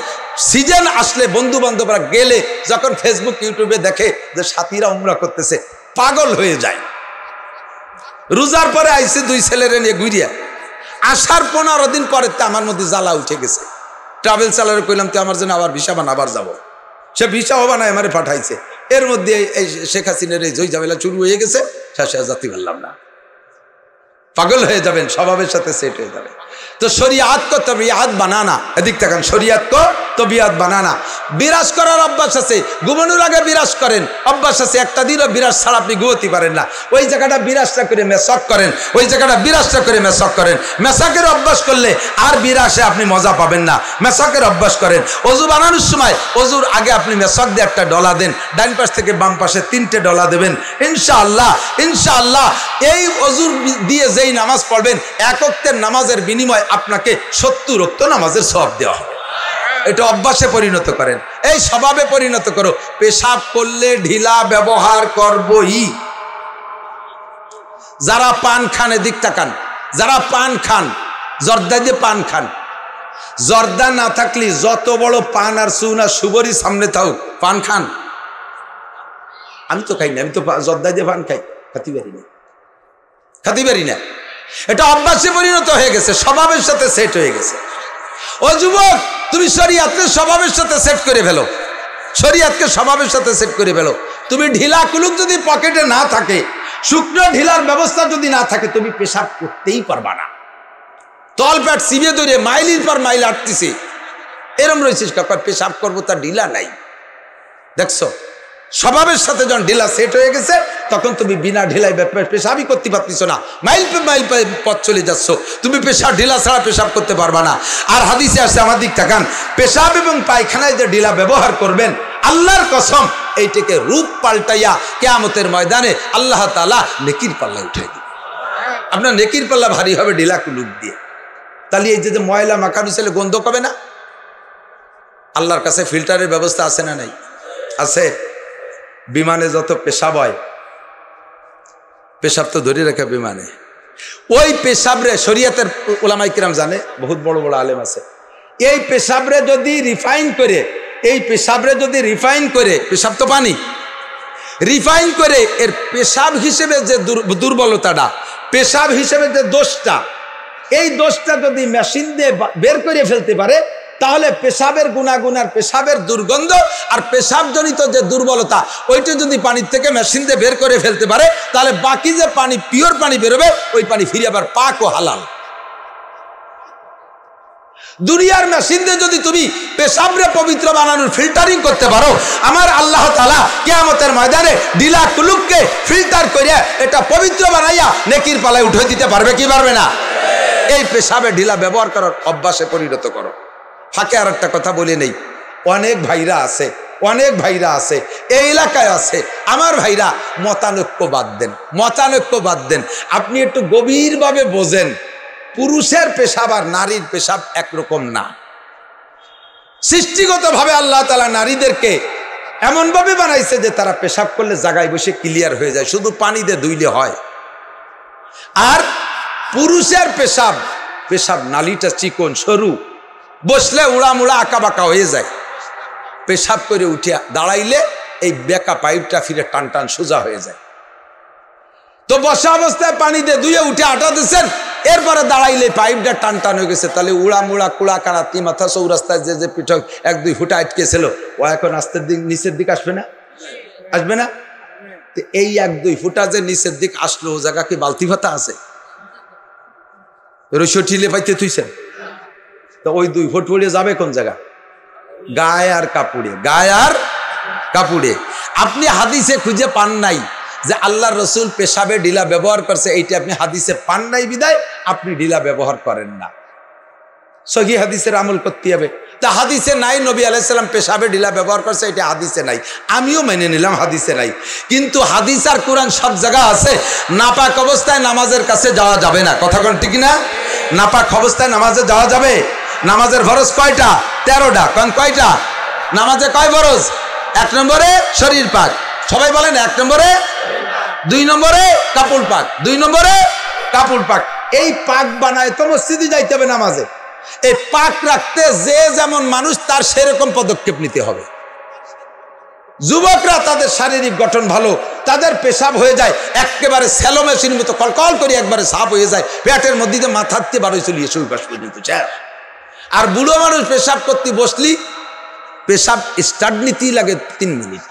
সিজন আসলে বন্ধু বান্ধবরা গেলে যখন ফেসবুক ইউটিউবে দেখে যে সাথীরা উমরা করতেছে, পাগল হয়ে যায়। রোজার পরে আইসে 2 ছেলেরে নিয়ে ঘুরিয়া আসার 15 দিন পরে তো আমার মধ্যে জ্বালা উঠে গেছে। ট্রাভেল চালারে কইলাম তো আমার জন্য আবার ভিসা বানা, আবার যাবো। সে ভিসাও বানায় আমারে পাঠাইছে। এর মধ্যে এই শেখ হাসিনার এই জয় ঝামেলা শুরু হয়ে গেছে, শেষে যাতে পারলাম না। পাগল হয়ে যাবেন, স্বভাবের সাথে সেট হয়ে যাবে। তো শরিয়াত কো তবিয়াত বানানা, এদিক তাকান, শরিয়াত কো তবিয়াত বানানা। বিরাজ করার অভ্যাস আছে, ঘুমানোর আগে বিরাজ করেন, অভ্যাস আছে। একটা দিনও বিরাজ ছাড়া আপনি ঘুমোতে পারেন না। ওই জায়গাটা বিরাজটা করে মেসক করেন, ওই জায়গাটা বিরাজটা করে মেসক করেন। মেসাকের অভ্যাস করলে আর বিরাসে আপনি মজা পাবেন না। মেসকের অভ্যাস করেন। অজু বানানোর সময় অজুর আগে আপনি মেসক দিয়ে একটা ডলা দেন, ডান পাশ থেকে বাম পাশে 3টে ডলা দেবেন। ইনশাআল্লাহ এই অজুর দিয়ে যেই নামাজ পড়বেন, 1 ওয়াক্তের নামাজের বিনিময়ে আপনাকে 70 ওয়াক্ত নামাজের সওয়াব দেওয়া হবে। এটা অভ্যাসে পরিণত করেন, এই স্বভাবে পরিণত করো। পেশাব করলে ঢিলা ব্যবহার করবই। যারা পান খান, এদিক তাকান, যারা পান খান, জর্দা দিয়ে পান খান, জর্দা না থাকলে যত বড় পান আর সুনা সুবরি সামনে থাকুক, পান খান। আমি তো খাই না, আমি তো জর্দা দিয়ে পান খাই, খাতে পারি না। এটা অভ্যাসে পরিণত হয়ে গেছে, স্বভাবের সাথে সেট হয়ে গেছে। ও যুবক, তুমি শরীয়তকে স্বভাবের সাথে সেট করে ফেলো, শরীয়তকে স্বভাবের সাথে সেট করে ফেলো। তুমি ঢিলা কুলুক যদি পকেটে না থাকে, শুকনো ঢিলার ব্যবস্থা যদি না থাকে, তুমি পেশাব করতেই পারবা না। তল পেট সিবে ধরে মাইলের পর মাইল আটতেছে, এরম রয়েছিস কাকার পেশাব করবো, তার ঢিলা নাই। দেখছো, স্বভাবের সাথে যখন ঢিলা সেট হয়ে গেছে, তখন তুমি বিনা ঢিলাই পেশাবই করতে পারতেছো না। মাইল পথ চলে যাচ্ছ, তুমি পেশাব ঢিলা ছাড়া পেশাব করতে পারবা না। আর হাদিসে আসছে, আমার দিক তাকান, পেশাব এবং পায়খানায় যে ঢিলা ব্যবহার করবেন, আল্লাহর কসম এইটাকে রূপ পাল্টাইয়া কিয়ামতের ময়দানে আল্লাহ তাআলা নেকির পাল্লা উঠাই দিবে। আপনার নেকির পাল্লা ভারী হবে ঢিলা কুলুক দিয়ে। তাহলে এই যে ময়লা মাখানো ছেলে গন্ধ কবে না? আল্লাহর কাছে ফিল্টারের ব্যবস্থা আছে না নাই? আছে। বিমানে যত পেশাব হয়, পেশাব তো ধরে রাখে বিমানে, ওই পেশাবরে শরীয়তের উলামায়ে কিরাম জানে, বহুত বড় বড় আলেম আছে, এই পেশাবরে যদি রিফাইন করে, পেশাব তো পানি, রিফাইন করে এর পেশাব হিসেবে যে দুর্বলতাটা, পেশাব হিসেবে যে দোষটা, এই দোষটা যদি মেশিন দিয়ে বের করে ফেলতে পারে, তাহলে পেশাবের গুণাগুণ আর পেশাবের দুর্গন্ধ আর পেশাবজনিত যে দুর্বলতা, ওইটা যদি পানির থেকে মেশিন দিয়ে বের করে ফেলতে পারে, তাহলে বাকি যে পানি, পিওর পানি বেরোবে, ওই পানি ফিরে আবার পাক ও হালাল। দুনিয়ার মেশিন দিয়ে যদি তুমি পেশাবরে পবিত্র বানানোর ফিল্টারিং করতে পারো, আমার আল্লাহ তাআলা কিয়ামতের ময়দানে ঢিলা কুলুককে ফিল্টার করে এটা পবিত্র বানাইয়া নেকির পালায় উঠে দিতে পারবে কি পারবে না? এই পেশাবে ঢিলা ব্যবহার করার অভ্যাসে পরিণত করো। ফাঁকে আর একটা কথা বলে নেই, অনেক ভাইরা আছে এই এলাকায় আছে, আমার ভাইরা মতানৈক্য বাদ দেন। আপনি একটু গভীরভাবে বোঝেন, পুরুষের পেশাব আর নারীর পেশাব একরকম না। সৃষ্টিগতভাবে আল্লাহ তাআলা নারীদেরকে এমনভাবে বানাইছে যে তারা পেশাব করলে জায়গায় বসে ক্লিয়ার হয়ে যায়, শুধু পানি দিয়ে ধুইলে হয়। আর পুরুষের পেশাব নালীটা চিকন সরু, বসলে উড়ামুড়া আঁকা বাঁকা হয়ে যায়, পেশাব করে উঠে দাঁড়াইলে এই বেকা পাইপটা ফিরে টান টান সোজা হয়ে যায়। তো বসা অবস্থায় পানি দিয়ে ধুয়ে উঠে আটা দিচ্ছেন, এরপরে দাঁড়াইলে পাইপটা টান টান হয়ে গেছে, তাহলে উড়ামুড়া কুড়া কানাতি মাথা চৌরাস্তায় যে পিঠক 1-2 ফুটা আটকেছিল, ও এখন আস্তের দিক নিচের দিক আসবে না? তো এই 1-2 ফুটা যে নিচের দিক আসলো, ও জায়গা কি বালতি ভাতা আছে? রসিও ঠিলে পাইতে থুইছেন, তো ওই 2 ফুট পড়ে যাবে কোন জায়গা? গায়ে আর কাপড়ে। আপনি হাদিসে খুঁজে পান নাই যে আল্লাহ রসুল পেশাবে ঢিলা ব্যবহার করছে, এইটা আপনি হাদিসে পান নাই বিদায় আপনি ঢিলা ব্যবহার করেন না। সহি হাদিসের আমল করতে হবে। তা হাদিসে নাই নবী আলাইহিস সালাম পেশাবে ঢিলা ব্যবহার করছে, এটা হাদিসে নাই, আমিও মেনে নিলাম হাদিসে নাই। কিন্তু হাদিস আর কোরআন সব জায়গা আছে। নাপাক অবস্থায় নামাজের কাছে যাওয়া যাবে না, কথা কোন ঠিক না? নাপাক অবস্থায় নামাজে যাওয়া যাবে? নামাজের ফরজ কয়টা? 13টা। কোন কয়টা? নামাজে কয় ফরজ? 1 নম্বরে শরীর পাক, সবাই বলেন 1 নম্বরে, 2 নম্বরে কাপড় পাক, 2 নম্বরে কাপড় পাক। এই পাক বানায় তো মসজিদে যাইতে হবে নামাজে। এই পাক রাখতে যে যেমন মানুষ তার সেরকম পদক্ষেপ নিতে হবে। যুবকরা তাদের শারীরিক গঠন ভালো, তাদের পেশাব হয়ে যায় একেবারে স্যালো মেশিন মতো কলকল করে একবারে সাফ হয়ে যায়, পেটের মধ্যে দিয়ে মাথাতে বারোই চলিয়ে সুবাস পর্যন্ত। আর বুড়ো মানুষ পেশাব করতে বসলি পেশাব স্টার্ট নিতেই লাগে 3 মিনিট।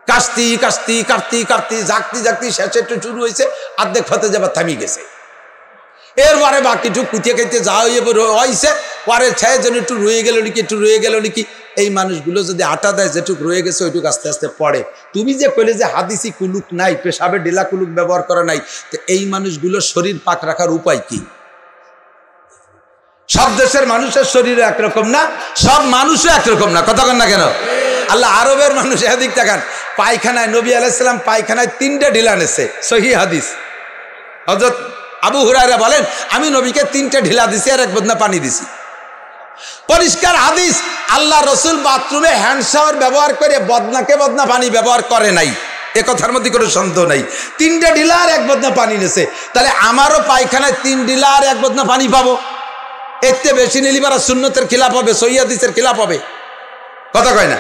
কাটতি জাগতি শেষে একটু শুরু হয়েছে, অর্ধেক হতে যাবার থামি গেছে, এরপরে বাকিটুক কুতিয়ে খাইতে যা হয়েছে, পরে ছায়ের জন্য একটু রয়ে গেল নাকি। এই মানুষগুলো যদি আটা দেয়, যেটুক রয়ে গেছে ওইটুক আস্তে আস্তে পড়ে। তুমি যে কইলে যে হাদিসি কুলুক নাই, পেশাবে ঢিলা কুলুক ব্যবহার করা নাই, তো এই মানুষগুলো শরীর পাক রাখার উপায় কি? সব দেশের মানুষের শরীর একরকম না, সব মানুষও একরকম না, কথা কন না কেন? আল্লাহ আরবের মানুষ এদিক তাকান, পায়খানায় নবী আলাইহিস সালাম পায়খানায় 3টে ঢিলা নেছে, সহিহ হাদিস। হযরত আবু হুরায়রা বলেন আমি নবীকে 3টে ঢিলা দিছি আর 1 বদনা পানি দিছি। পরিষ্কার হাদিস, আল্লাহ রসুল বাথরুমে হ্যান্ড শাওয়ার ব্যবহার করে বদনাকে বদনা পানি ব্যবহার করে নাই, এ কথার মধ্যে কোনো সন্দেহ নাই। 3টে ঢিলা আর 1 বদনা পানি নিয়েছে, তাহলে আমারও পায়খানায় 3 ঢিলা আর 1 বদনা পানি পাবো। এতে বেশি নিলি পারা সুন্নতের খিলাফ হবে, সহিহ হাদিসের খিলাফ হবে, কথা কয় না।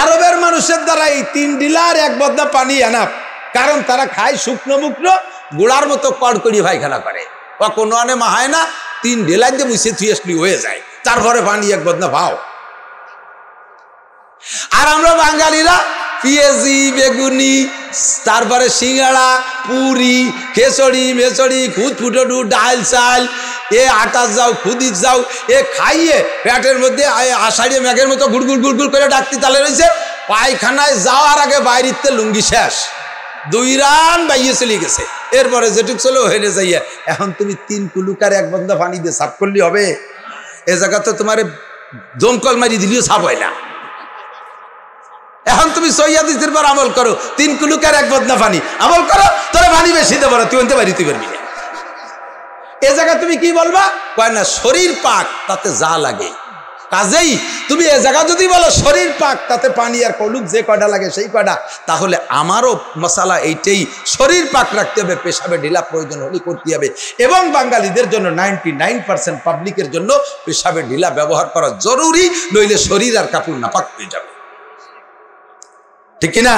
আরবের মানুষের দ্বারা এই 3 ঢিলা আর 1 বদনা পানি এনাফ, কারণ তারা খায় শুকনো মুকনো গুড়ার মতো কড়কড়ি পায়খানা করে, বা কোনো আনে মাহায় না, 3 ঢিলা দিয়ে মুছে থুয়েসলি হয়ে যায়, তারপরে পানি 1 বদনা পাও। আর আমরা বাঙালিরা পেঁয়াজি বেগুনি, তারপরে সিঙ্গাড়া পুরি খেচড়ি মেচড়ি খুদ ফুটডু ডাল চাল এ আটা যাও খুদির যাও এ খাইয়ে পেটের মধ্যে আষাঢ়ে মেঘের মতো গুড়গুড় গুড়গুড় করে ডাকতে তালে রয়েছে। পায়খানায় যাওয়ার আগে বাইরিতে লুঙ্গি শেষ, 2 রান বাইয়ে চলে গেছে, এরপরে যেটুক চলো হেরে যাইয়া। এখন তুমি 3 কুলুকার 1 বন্ধা পানি দিয়ে সাফ করলে হবে? এ জায়গা তো তোমার দমকল মারি দিলেও সাফ হয় না। এখন তুমি সহিহ হাদিসের পর আমল করো, 3 কুলুকার 1 বদনা পানি আমল করো, তোরা পানি বেশি দেবো না, তুই আনতে পারি তুই পারবি না। এ জায়গা তুমি কি বলবা? কয় না শরীর পাক তাতে যা লাগে, কাজেই তুমি এ জায়গা যদি বলো শরীর পাক তাতে পানি আর কলুক যে কয়টা লাগে সেই কয়টা, তাহলে আমারও মশালা এইটাই, শরীর পাক রাখতে হবে, পেশাবে ঢিলা প্রয়োজন হলে করতে হবে। এবং বাঙালিদের জন্য 99% পাবলিকের জন্য পেশাবে ঢিলা ব্যবহার করা জরুরি, নইলে শরীর আর কাপড় নাপাক হয়ে যাবে, ঠিক কিনা?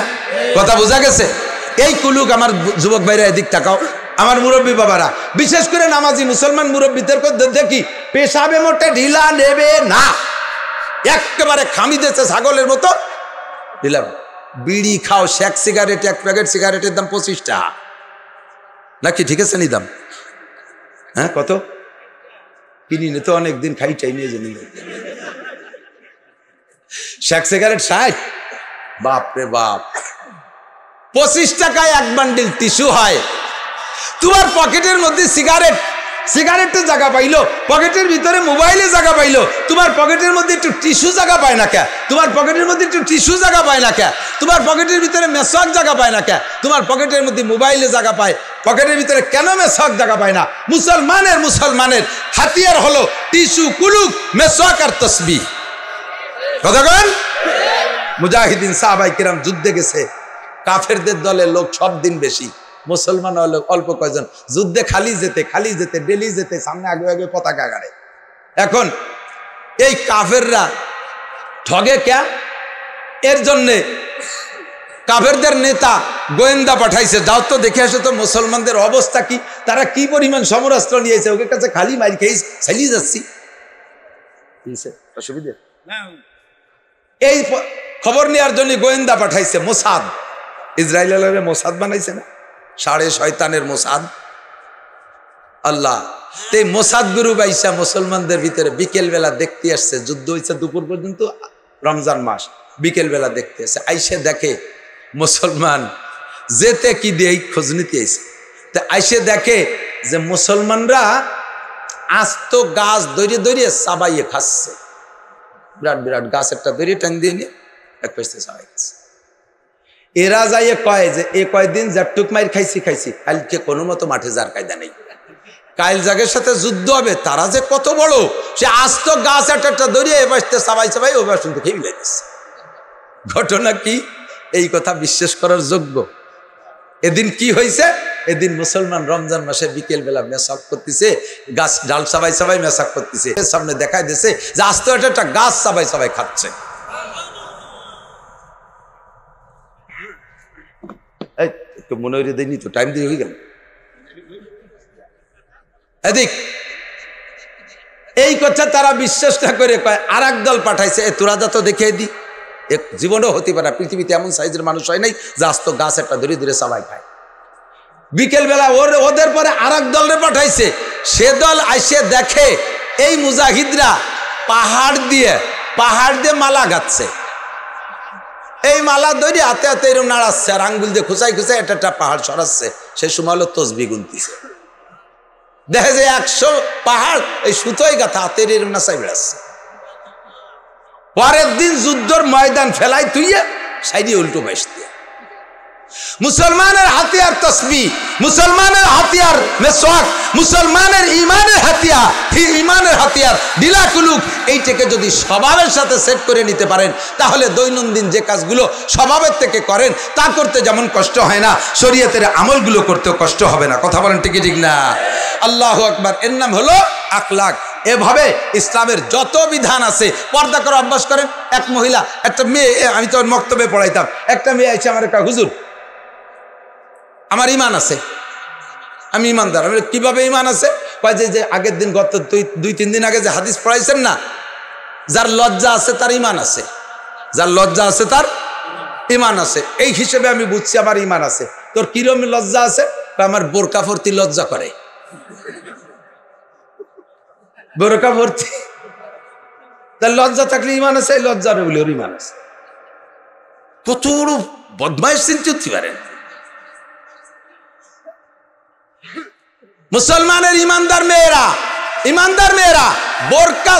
কথা বোঝা গেছে? এই কুলুক আমার যুবক ভাইরা এদিক তাকাও, আমার মুরব্বী বাবারা, বিশেষ করে নামাজি মুসলমান মুরব্বীদের দেখি পেশাবে মোটে ঢিলা নেবে না, একেবারে খামি দিয়েছে ছাগলের মতো ঢিলা। বিড়ি খাও, শেক সিগারেট, 1 প্যাকেট সিগারেটের দাম 25 টাকা নাকি? ঠিক আছে নি দাম? হ্যাঁ কত কিনি নে তো, অনেকদিন খাই চাই নিয়ে জানি। শেক সিগারেট 60, বাপরে বাপ। 25 টাকায় 1 বান্ডিল টিস্যু হয়। তোমার পকেটের মধ্যে সিগারেটের জায়গা পাইলো, পকেটের ভিতরে মোবাইলে জায়গা পাইলো, তোমার পকেটের মধ্যে একটু টিস্যু জায়গা পায় না কে? তোমার পকেটের মধ্যে একটু টিস্যু জায়গা পায় না কে? তোমার পকেটের ভিতরে মেসওয়াক জায়গা পায় না কে? তোমার পকেটের মধ্যে মোবাইলে জায়গা পায়, পকেটের ভিতরে কেন মেসওয়াক জায়গা পায় না? মুসলমানের হাতিয়ার হলো টিস্যু, কুলুক, মেসওয়াক আর তসবিহ। কথা বলেন? মুজাহিদিন সাহাবায়ে কিরাম যুদ্ধে গেছে, কাফেরদের দলের লোক সব দিন বেশি, মুসলমান হলো অল্প কয়জন। যুদ্ধে খালি যেতে ডেলি যেতে, সামনে আগে পতাকা গাড়ে। এখন এই কাফেররা ঠগে কে? এর জন্যে কাফেরদের নেতা গোয়েন্দা পাঠাইছে, যাও তো দেখে আসে তো মুসলমানদের অবস্থা কি, তারা কি পরিমাণ সমরাস্ত্র নিয়েছে, ওকে কাছে খালি মারি খেয়ে চালিয়ে যাচ্ছি। অসুবিধা এই খবর নেওয়ার জন্য গোয়েন্দা পাঠাইছে মোসাদ, ইসরায়েলের মোসাদ বানাইছে না, 6.5 শয়তানের মোসাদ। আল্লাহ এই মোসাদ গুরু বাইসা মুসলমানদের ভিতরে বিকেল বেলা দেখতে আসছে, যুদ্ধ হয়েছে দুপুর পর্যন্ত, রমজান মাস, বিকেল বেলা দেখতে আসছে, আইসে দেখে মুসলমান যেতে কি দিয়ে খোঁজ নিতে আইসে, তা আইসে দেখে যে মুসলমানরা আস্ত গাছ দড়িয়ে চাবাইয়ে খাচ্ছে, বিরাট বিরাট গাছ একটা দড়িয়ে টান দিয়ে নিয়ে এক পাশে চাবাই খাচ্ছে। এরা যাইয়ে কয় যে এ কয়দিন যাটুক মাইর খাইছি কালকে কোনো মতো মাঠে যার কায়দা নেই, কাইল জাগের সাথে যুদ্ধ হবে, তারা যে কত বড়, সে আস্ত গাছ একটা দড়িয়ে এ পাশে চাবাই ও পাশ খেয়ে মিলাই দিচ্ছে। ঘটনা কি? এই কথা বিশ্বাস করার যোগ্য? এদিন কি হয়েছে? এদিন মুসলমান রমজান মাসে বিকেল বেলা মেসাক করতেছে, গাছ ডাল চাবাই মেসাক করতেছে, সামনে দেখাই দিছে যে আস্ত একটা গাছ চাবাই খাচ্ছে। মনে হয়ে দেয়নি তো, টাইম দিয়ে হয়ে গেল। এদিক এই কথা তারা বিশ্বাস না করে কয় আর এক দল পাঠাইছে, তোরা যা তো দেখিয়ে দি, জীবনেও হতে পারে, পৃথিবীতে এমন সাইজের মানুষ হয় নাই যে আস্ত গাছ একটা ধরে সবাই খায়। বিকেল বেলা ওদের পরে আর এক দলে পাঠাইছে, সে দল আইসে দেখে এই মুজাহিদরা পাহাড় দিয়ে মালা গাচ্ছে, এই মালা ধরে হাতে এরকম নাড়াচ্ছে আর আঙ্গুল দিয়ে খুঁচাই একটা পাহাড় সরাচ্ছে। সেই সময় হলো তসবি গুনতিছে, দেখে যে 100 পাহাড় এই সুতোই গাথা হাতে এরকম নাচাই বেড়াচ্ছে। পরের দিন যুদ্ধর ময়দান ফেলাই তুইয়ে সাইডে উল্টো বাইস দিয়ে মুসলমানের হাতিয়ার তসবিহ, মুসলমানের হাতিয়ার মেসওয়াক, মুসলমানের ইমানের হাতিয়ার ঢিলা কুলুক। এইটাকে যদি স্বভাবের সাথে সেট করে নিতে পারেন, তাহলে দৈনন্দিন যে কাজগুলো স্বভাবের থেকে করেন তা করতে যেমন কষ্ট হয় না, শরীয়তের আমলগুলো করতেও কষ্ট হবে না। কথা বলেন ঠিক ঠিক না? আল্লাহু আকবার। এর নাম হলো আখলাক। এভাবে ইসলামের যত বিধান আছে, পর্দা করে অভ্যাস করেন। এক মহিলা, একটা মেয়ে, আমি তো মক্তবে পড়াইতাম, একটা মেয়ে এসে আমার একটা, হুজুর আমার ইমান আছে, আমি ইমানদার। আমি কিভাবে ইমান আছে? যে আগের দিন, গত 2-3 দিন আগে যে হাদিস পড়াইছেন না, যার লজ্জা আছে তার ইমান আছে, যার লজ্জা আছে তার ইমান আছে। এই হিসেবে আমি বুঝছি আমার ইমান আছে। তোর কিরম লজ্জা আছে? আমার বোরকা ভর্তি লজ্জা করে। বোরকা ভর্তি, তার লজ্জা থাকলে ইমান আছে, এই লজ্জার বলে ওর ইমান আছে। কত বড় বদমাইশ চিন্তা করতে পারেন। মুসলমানের ইমানদার মেয়েরা বোরকা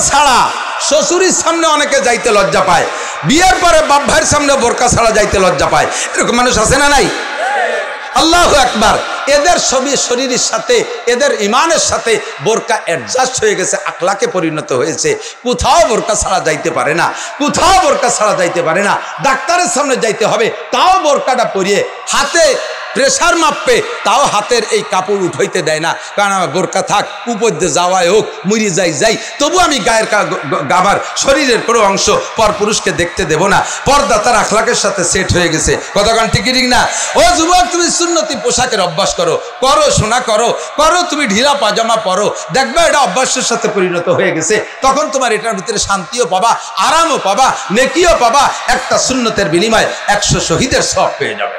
ছাড়া শ্বশুরের সামনে অনেকে যাইতে লজ্জা পায়, বিয়ের পরে বাপ ভাইয়ের সামনে বোরকা ছাড়া যাইতে লজ্জা পায়। এরকম মানুষ আছে না নাই? আল্লাহু আকবার। এদের সবই শরীরের সাথে, এদের ইমানের সাথে বোরকা অ্যাডজাস্ট হয়ে গেছে, আখলাকে পরিণত হয়েছে। কোথাও বোরকা ছাড়া যাইতে পারে না, কোথাও বোরকা ছাড়া যাইতে পারে না। ডাক্তারের সামনে যাইতে হবে, তাও বোরকাটা পরিয়ে, হাতে প্রেশার মাপবে, তাও হাতের এই কাপড় উঠাইতে দেয় না, কারণ আমার বোরকা থাক, উপর দিয়ে যাওয়াই হোক, মুড়ি যাই, তবু আমি গায়ের গাবার শরীরের কোনো অংশ পর পুরুষকে দেখতে দেব না। পর্দা তার আখলাকের সাথে সেট হয়ে গেছে। কতক্ষণ ঠিক না? ও যুবক, তুমি সুন্নতি পোশাকের অভ্যাস করো শোনা, করো তুমি ঢিলা পাজামা পরো, দেখবে এটা অভ্যাসের সাথে পরিণত হয়ে গেছে। তখন তোমার এটার ভিতরে শান্তিও পাবা, আরামও পাবা, নেকিও পাবা। একটা সুন্নতের বিনিময়ে 100 শহীদের সওয়াব পেয়ে যাবে।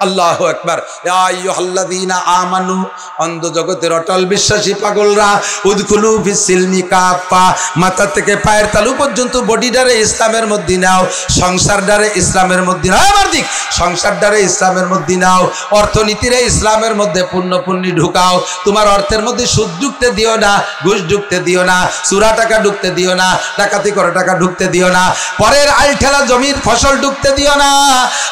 আল্লাহু আকবার। ইয়া আইয়ুহাল্লাযীনা আমানু, অন্ধ জগতের অটল বিশ্বাসী পাগলরা, উদখুলু ফিস সিলমি কাফা, মাথা থেকে পায়ের তালু পর্যন্ত বডিটারে ইসলামের মধ্যে নাও, সংসারটারে ইসলামের মধ্যে নাও। আমার দিক, সংসারটারে ইসলামের মধ্যে নাও, অর্থনীতিরে ইসলামের মধ্যে পূর্ণপূর্ণি ঢুকাও। তোমার অর্থের মধ্যে সুদ ঢুকতে দিও না, ঘুষ ঢুকতে দিও না, চুরা টাকা ঢুকতে দিও না, ডাকাতি করা টাকা ঢুকতে দিও না, পরের আইঠেলা জমির ফসল ঢুকতে দিও না।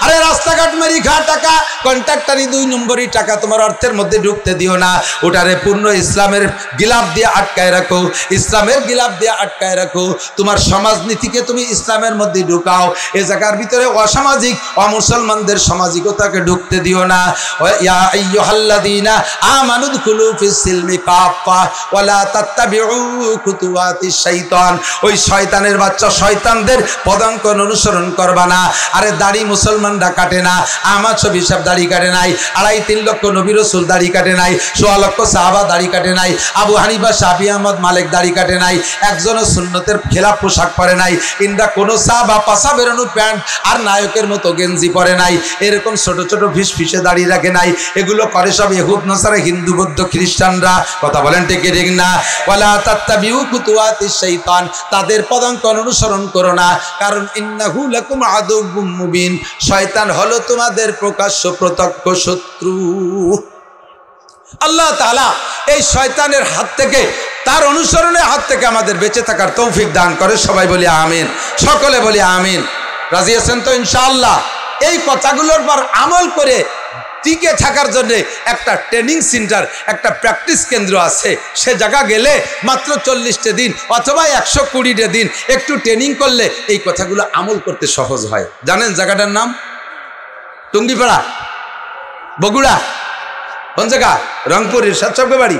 আরে রাস্তাঘাট মেরি খা টাকা, কন্ট্রাক্টরি 2 নম্বরই টাকা তোমার অর্থের মধ্যে ঢুকতে দিও না। ওটারে পূর্ণ ইসলামের গিলাফ দিয়ে আটকায় রাখো, ইসলামের গিলাফ দিয়ে আটকায় রাখো। তোমার সমাজনীতিকে তুমি ইসলামের মধ্যে ঢুকাও। এ জায়গার ভিতরে অসামাজিক, অমুসলমানদের সামাজিকতাকে ঢুকতে দিও না। ইয়া আইয়ুহাল্লাযীনা আমানু দুখুলু ফিস সিলমি কাফা ওয়া লা তাত্তাবিউ খুতুওয়াতিশ শাইতান। ওই শয়তানের বাচ্চা শয়তানদের পদাঙ্কন অনুসরণ করবা না। আরে দাড়ি মুসলমানরা কাটে না, আমার ছবি সব দাড়ি কাটে নাই, 2.5-3 লক্ষ নবী রাসূল দাড়ি কাটে নাই, 1.5 লক্ষ সাহাবা দাড়ি কাটে নাই, আবু হানিফা, শাফি, আহমদ, মালিক দাড়ি কাটে নাই, একজনও সুন্নতের খেলাফ পোশাক পরে নাই। ইন্দা কোনো সাহাবা পাশা বেরোনো প্যান্ট আর নায়কের মতো গেঞ্জি পরে নাই, এরকম ছোট ছোট ফিসফিসে দাড়ি রাখে নাই। এগুলো করে সব ইহুদ নাসারা, হিন্দু, বৌদ্ধ, খ্রিস্টানরা। কথা বলেন ঠিক না? ওয়ালা তাত্তাবিউ খুতুওয়াতিশ শাইতান, তাদের পদাঙ্কন অনুসরণ করো না, কারণ ইন্নাহু লাকুম আদুউম মুবিন, শয়তান হলো তোমাদের প্রকাশ্য প্রত্যক্ষ শত্রু। আল্লাহ তাআলা এই শয়তানের হাত থেকে, তার অনুসরণের হাত থেকে আমাদের বেঁচে থাকার তৌফিক দান করে। সবাই বলি আমিন, সকলে বলি আমিন। রাজি আছেন তো ইনশাআল্লাহ? এই কথাগুলোর পর আমল করে টিকে থাকার জন্য একটা ট্রেনিং সেন্টার, একটা প্র্যাকটিস কেন্দ্র আছে। সে জায়গা গেলে মাত্র 40টা দিন অথবা 120টা দিন একটু ট্রেনিং করলে এই কথাগুলো আমল করতে সহজ হয়। জানেন জায়গাটার নাম? টুঙ্গিপাড়া, বগুড়া। কোন জায়গা? রংপুর ইরশাদ সাহেবের বাড়ি,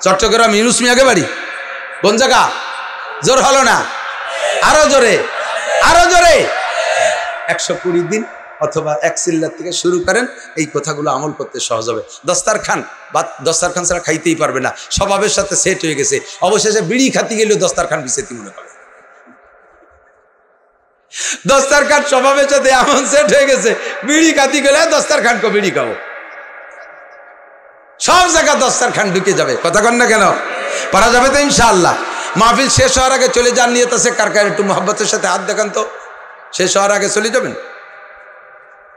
চট্টগ্রাম ইউনুস মিয়াকে বাড়ি। কোন জায়গা? জোর হলো না, আরো জোরে, আরো জোরে। 120 দিন অথবা 1 চিল্লার থেকে শুরু করেন, এই কথাগুলো আমল করতে সহজ হবে। দস্তারখান ছাড়া খাইতেই পারবে না, স্বভাবের সাথে সেট হয়ে গেছে। অবশেষে বিড়ি খাতি গেলেও দস্তারখান বিছেতি মনে করে। দস্তারখান স্বভাবের সাথে এমন সেট হয়ে গেছে, বিড়ি খাতি গেলে দস্তারখান কো বিড়ি খাবো, সব জায়গা দস্তারখান ঢুকে যাবে। কথা কন না কেন? পারা যাবে তো ইনশাআল্লাহ। মাহফিল শেষ হওয়ার আগে চলে যান, নিয়ত আছে কার কার? একটু মোহাব্বতের সাথে হাত দেখান তো। শেষ হওয়ার আগে চলে যাবেন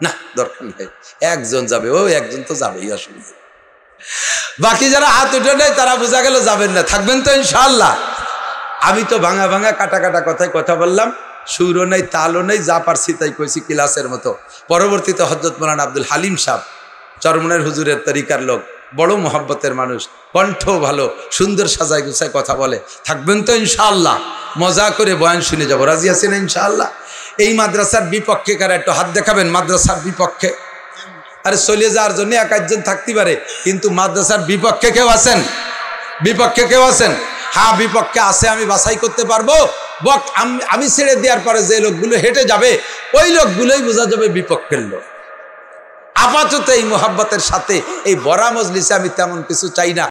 না? দরকার নেই, একজন যাবে। ও একজন তো যাবেই, অসুবিধা। বাকি যারা হাত উঠে নেয় তারা বোঝা গেল যাবেন না, থাকবেন তো ইনশাআল্লাহ। আমি তো ভাঙা ভাঙা কাটা কাটা কথায় কথা বললাম। সুরও নেই, তালও নেই, যা পারছি তাই কইছি ক্লাসের মতো। পরবর্তীতে হযরত মাওলানা আব্দুল হালিম সাহেব, চরমনের হুজুরের তরিকার লোক, বড় মহব্বতের মানুষ, কণ্ঠ ভালো, সুন্দর সাজায় গুছায় কথা বলে। থাকবেন তো ইনশাআল্লাহ? মজা করে বয়ান শুনে যাব, রাজি আছেন ইনশাআল্লাহ? এই মাদ্রাসার বিপক্ষে কারা একটু হাত দেখাবেন? মাদ্রাসার বিপক্ষে? আরে চলে যাওয়ার জন্য এক একজন থাকতে পারে, কিন্তু মাদ্রাসার বিপক্ষে কেউ আছেন? বিপক্ষে কেউ আছেন? হ্যাঁ, বিপক্ষে আছে, আমি বাছাই করতে পারবো। আমি ছেড়ে দেওয়ার পরে যে লোকগুলো হেঁটে যাবে, ওই লোকগুলোই বোঝা যাবে বিপক্ষের লোক। আপাতত এই মোহাব্বতের সাথে এই বড়া মজলিসে আমি তেমন কিছু চাই না।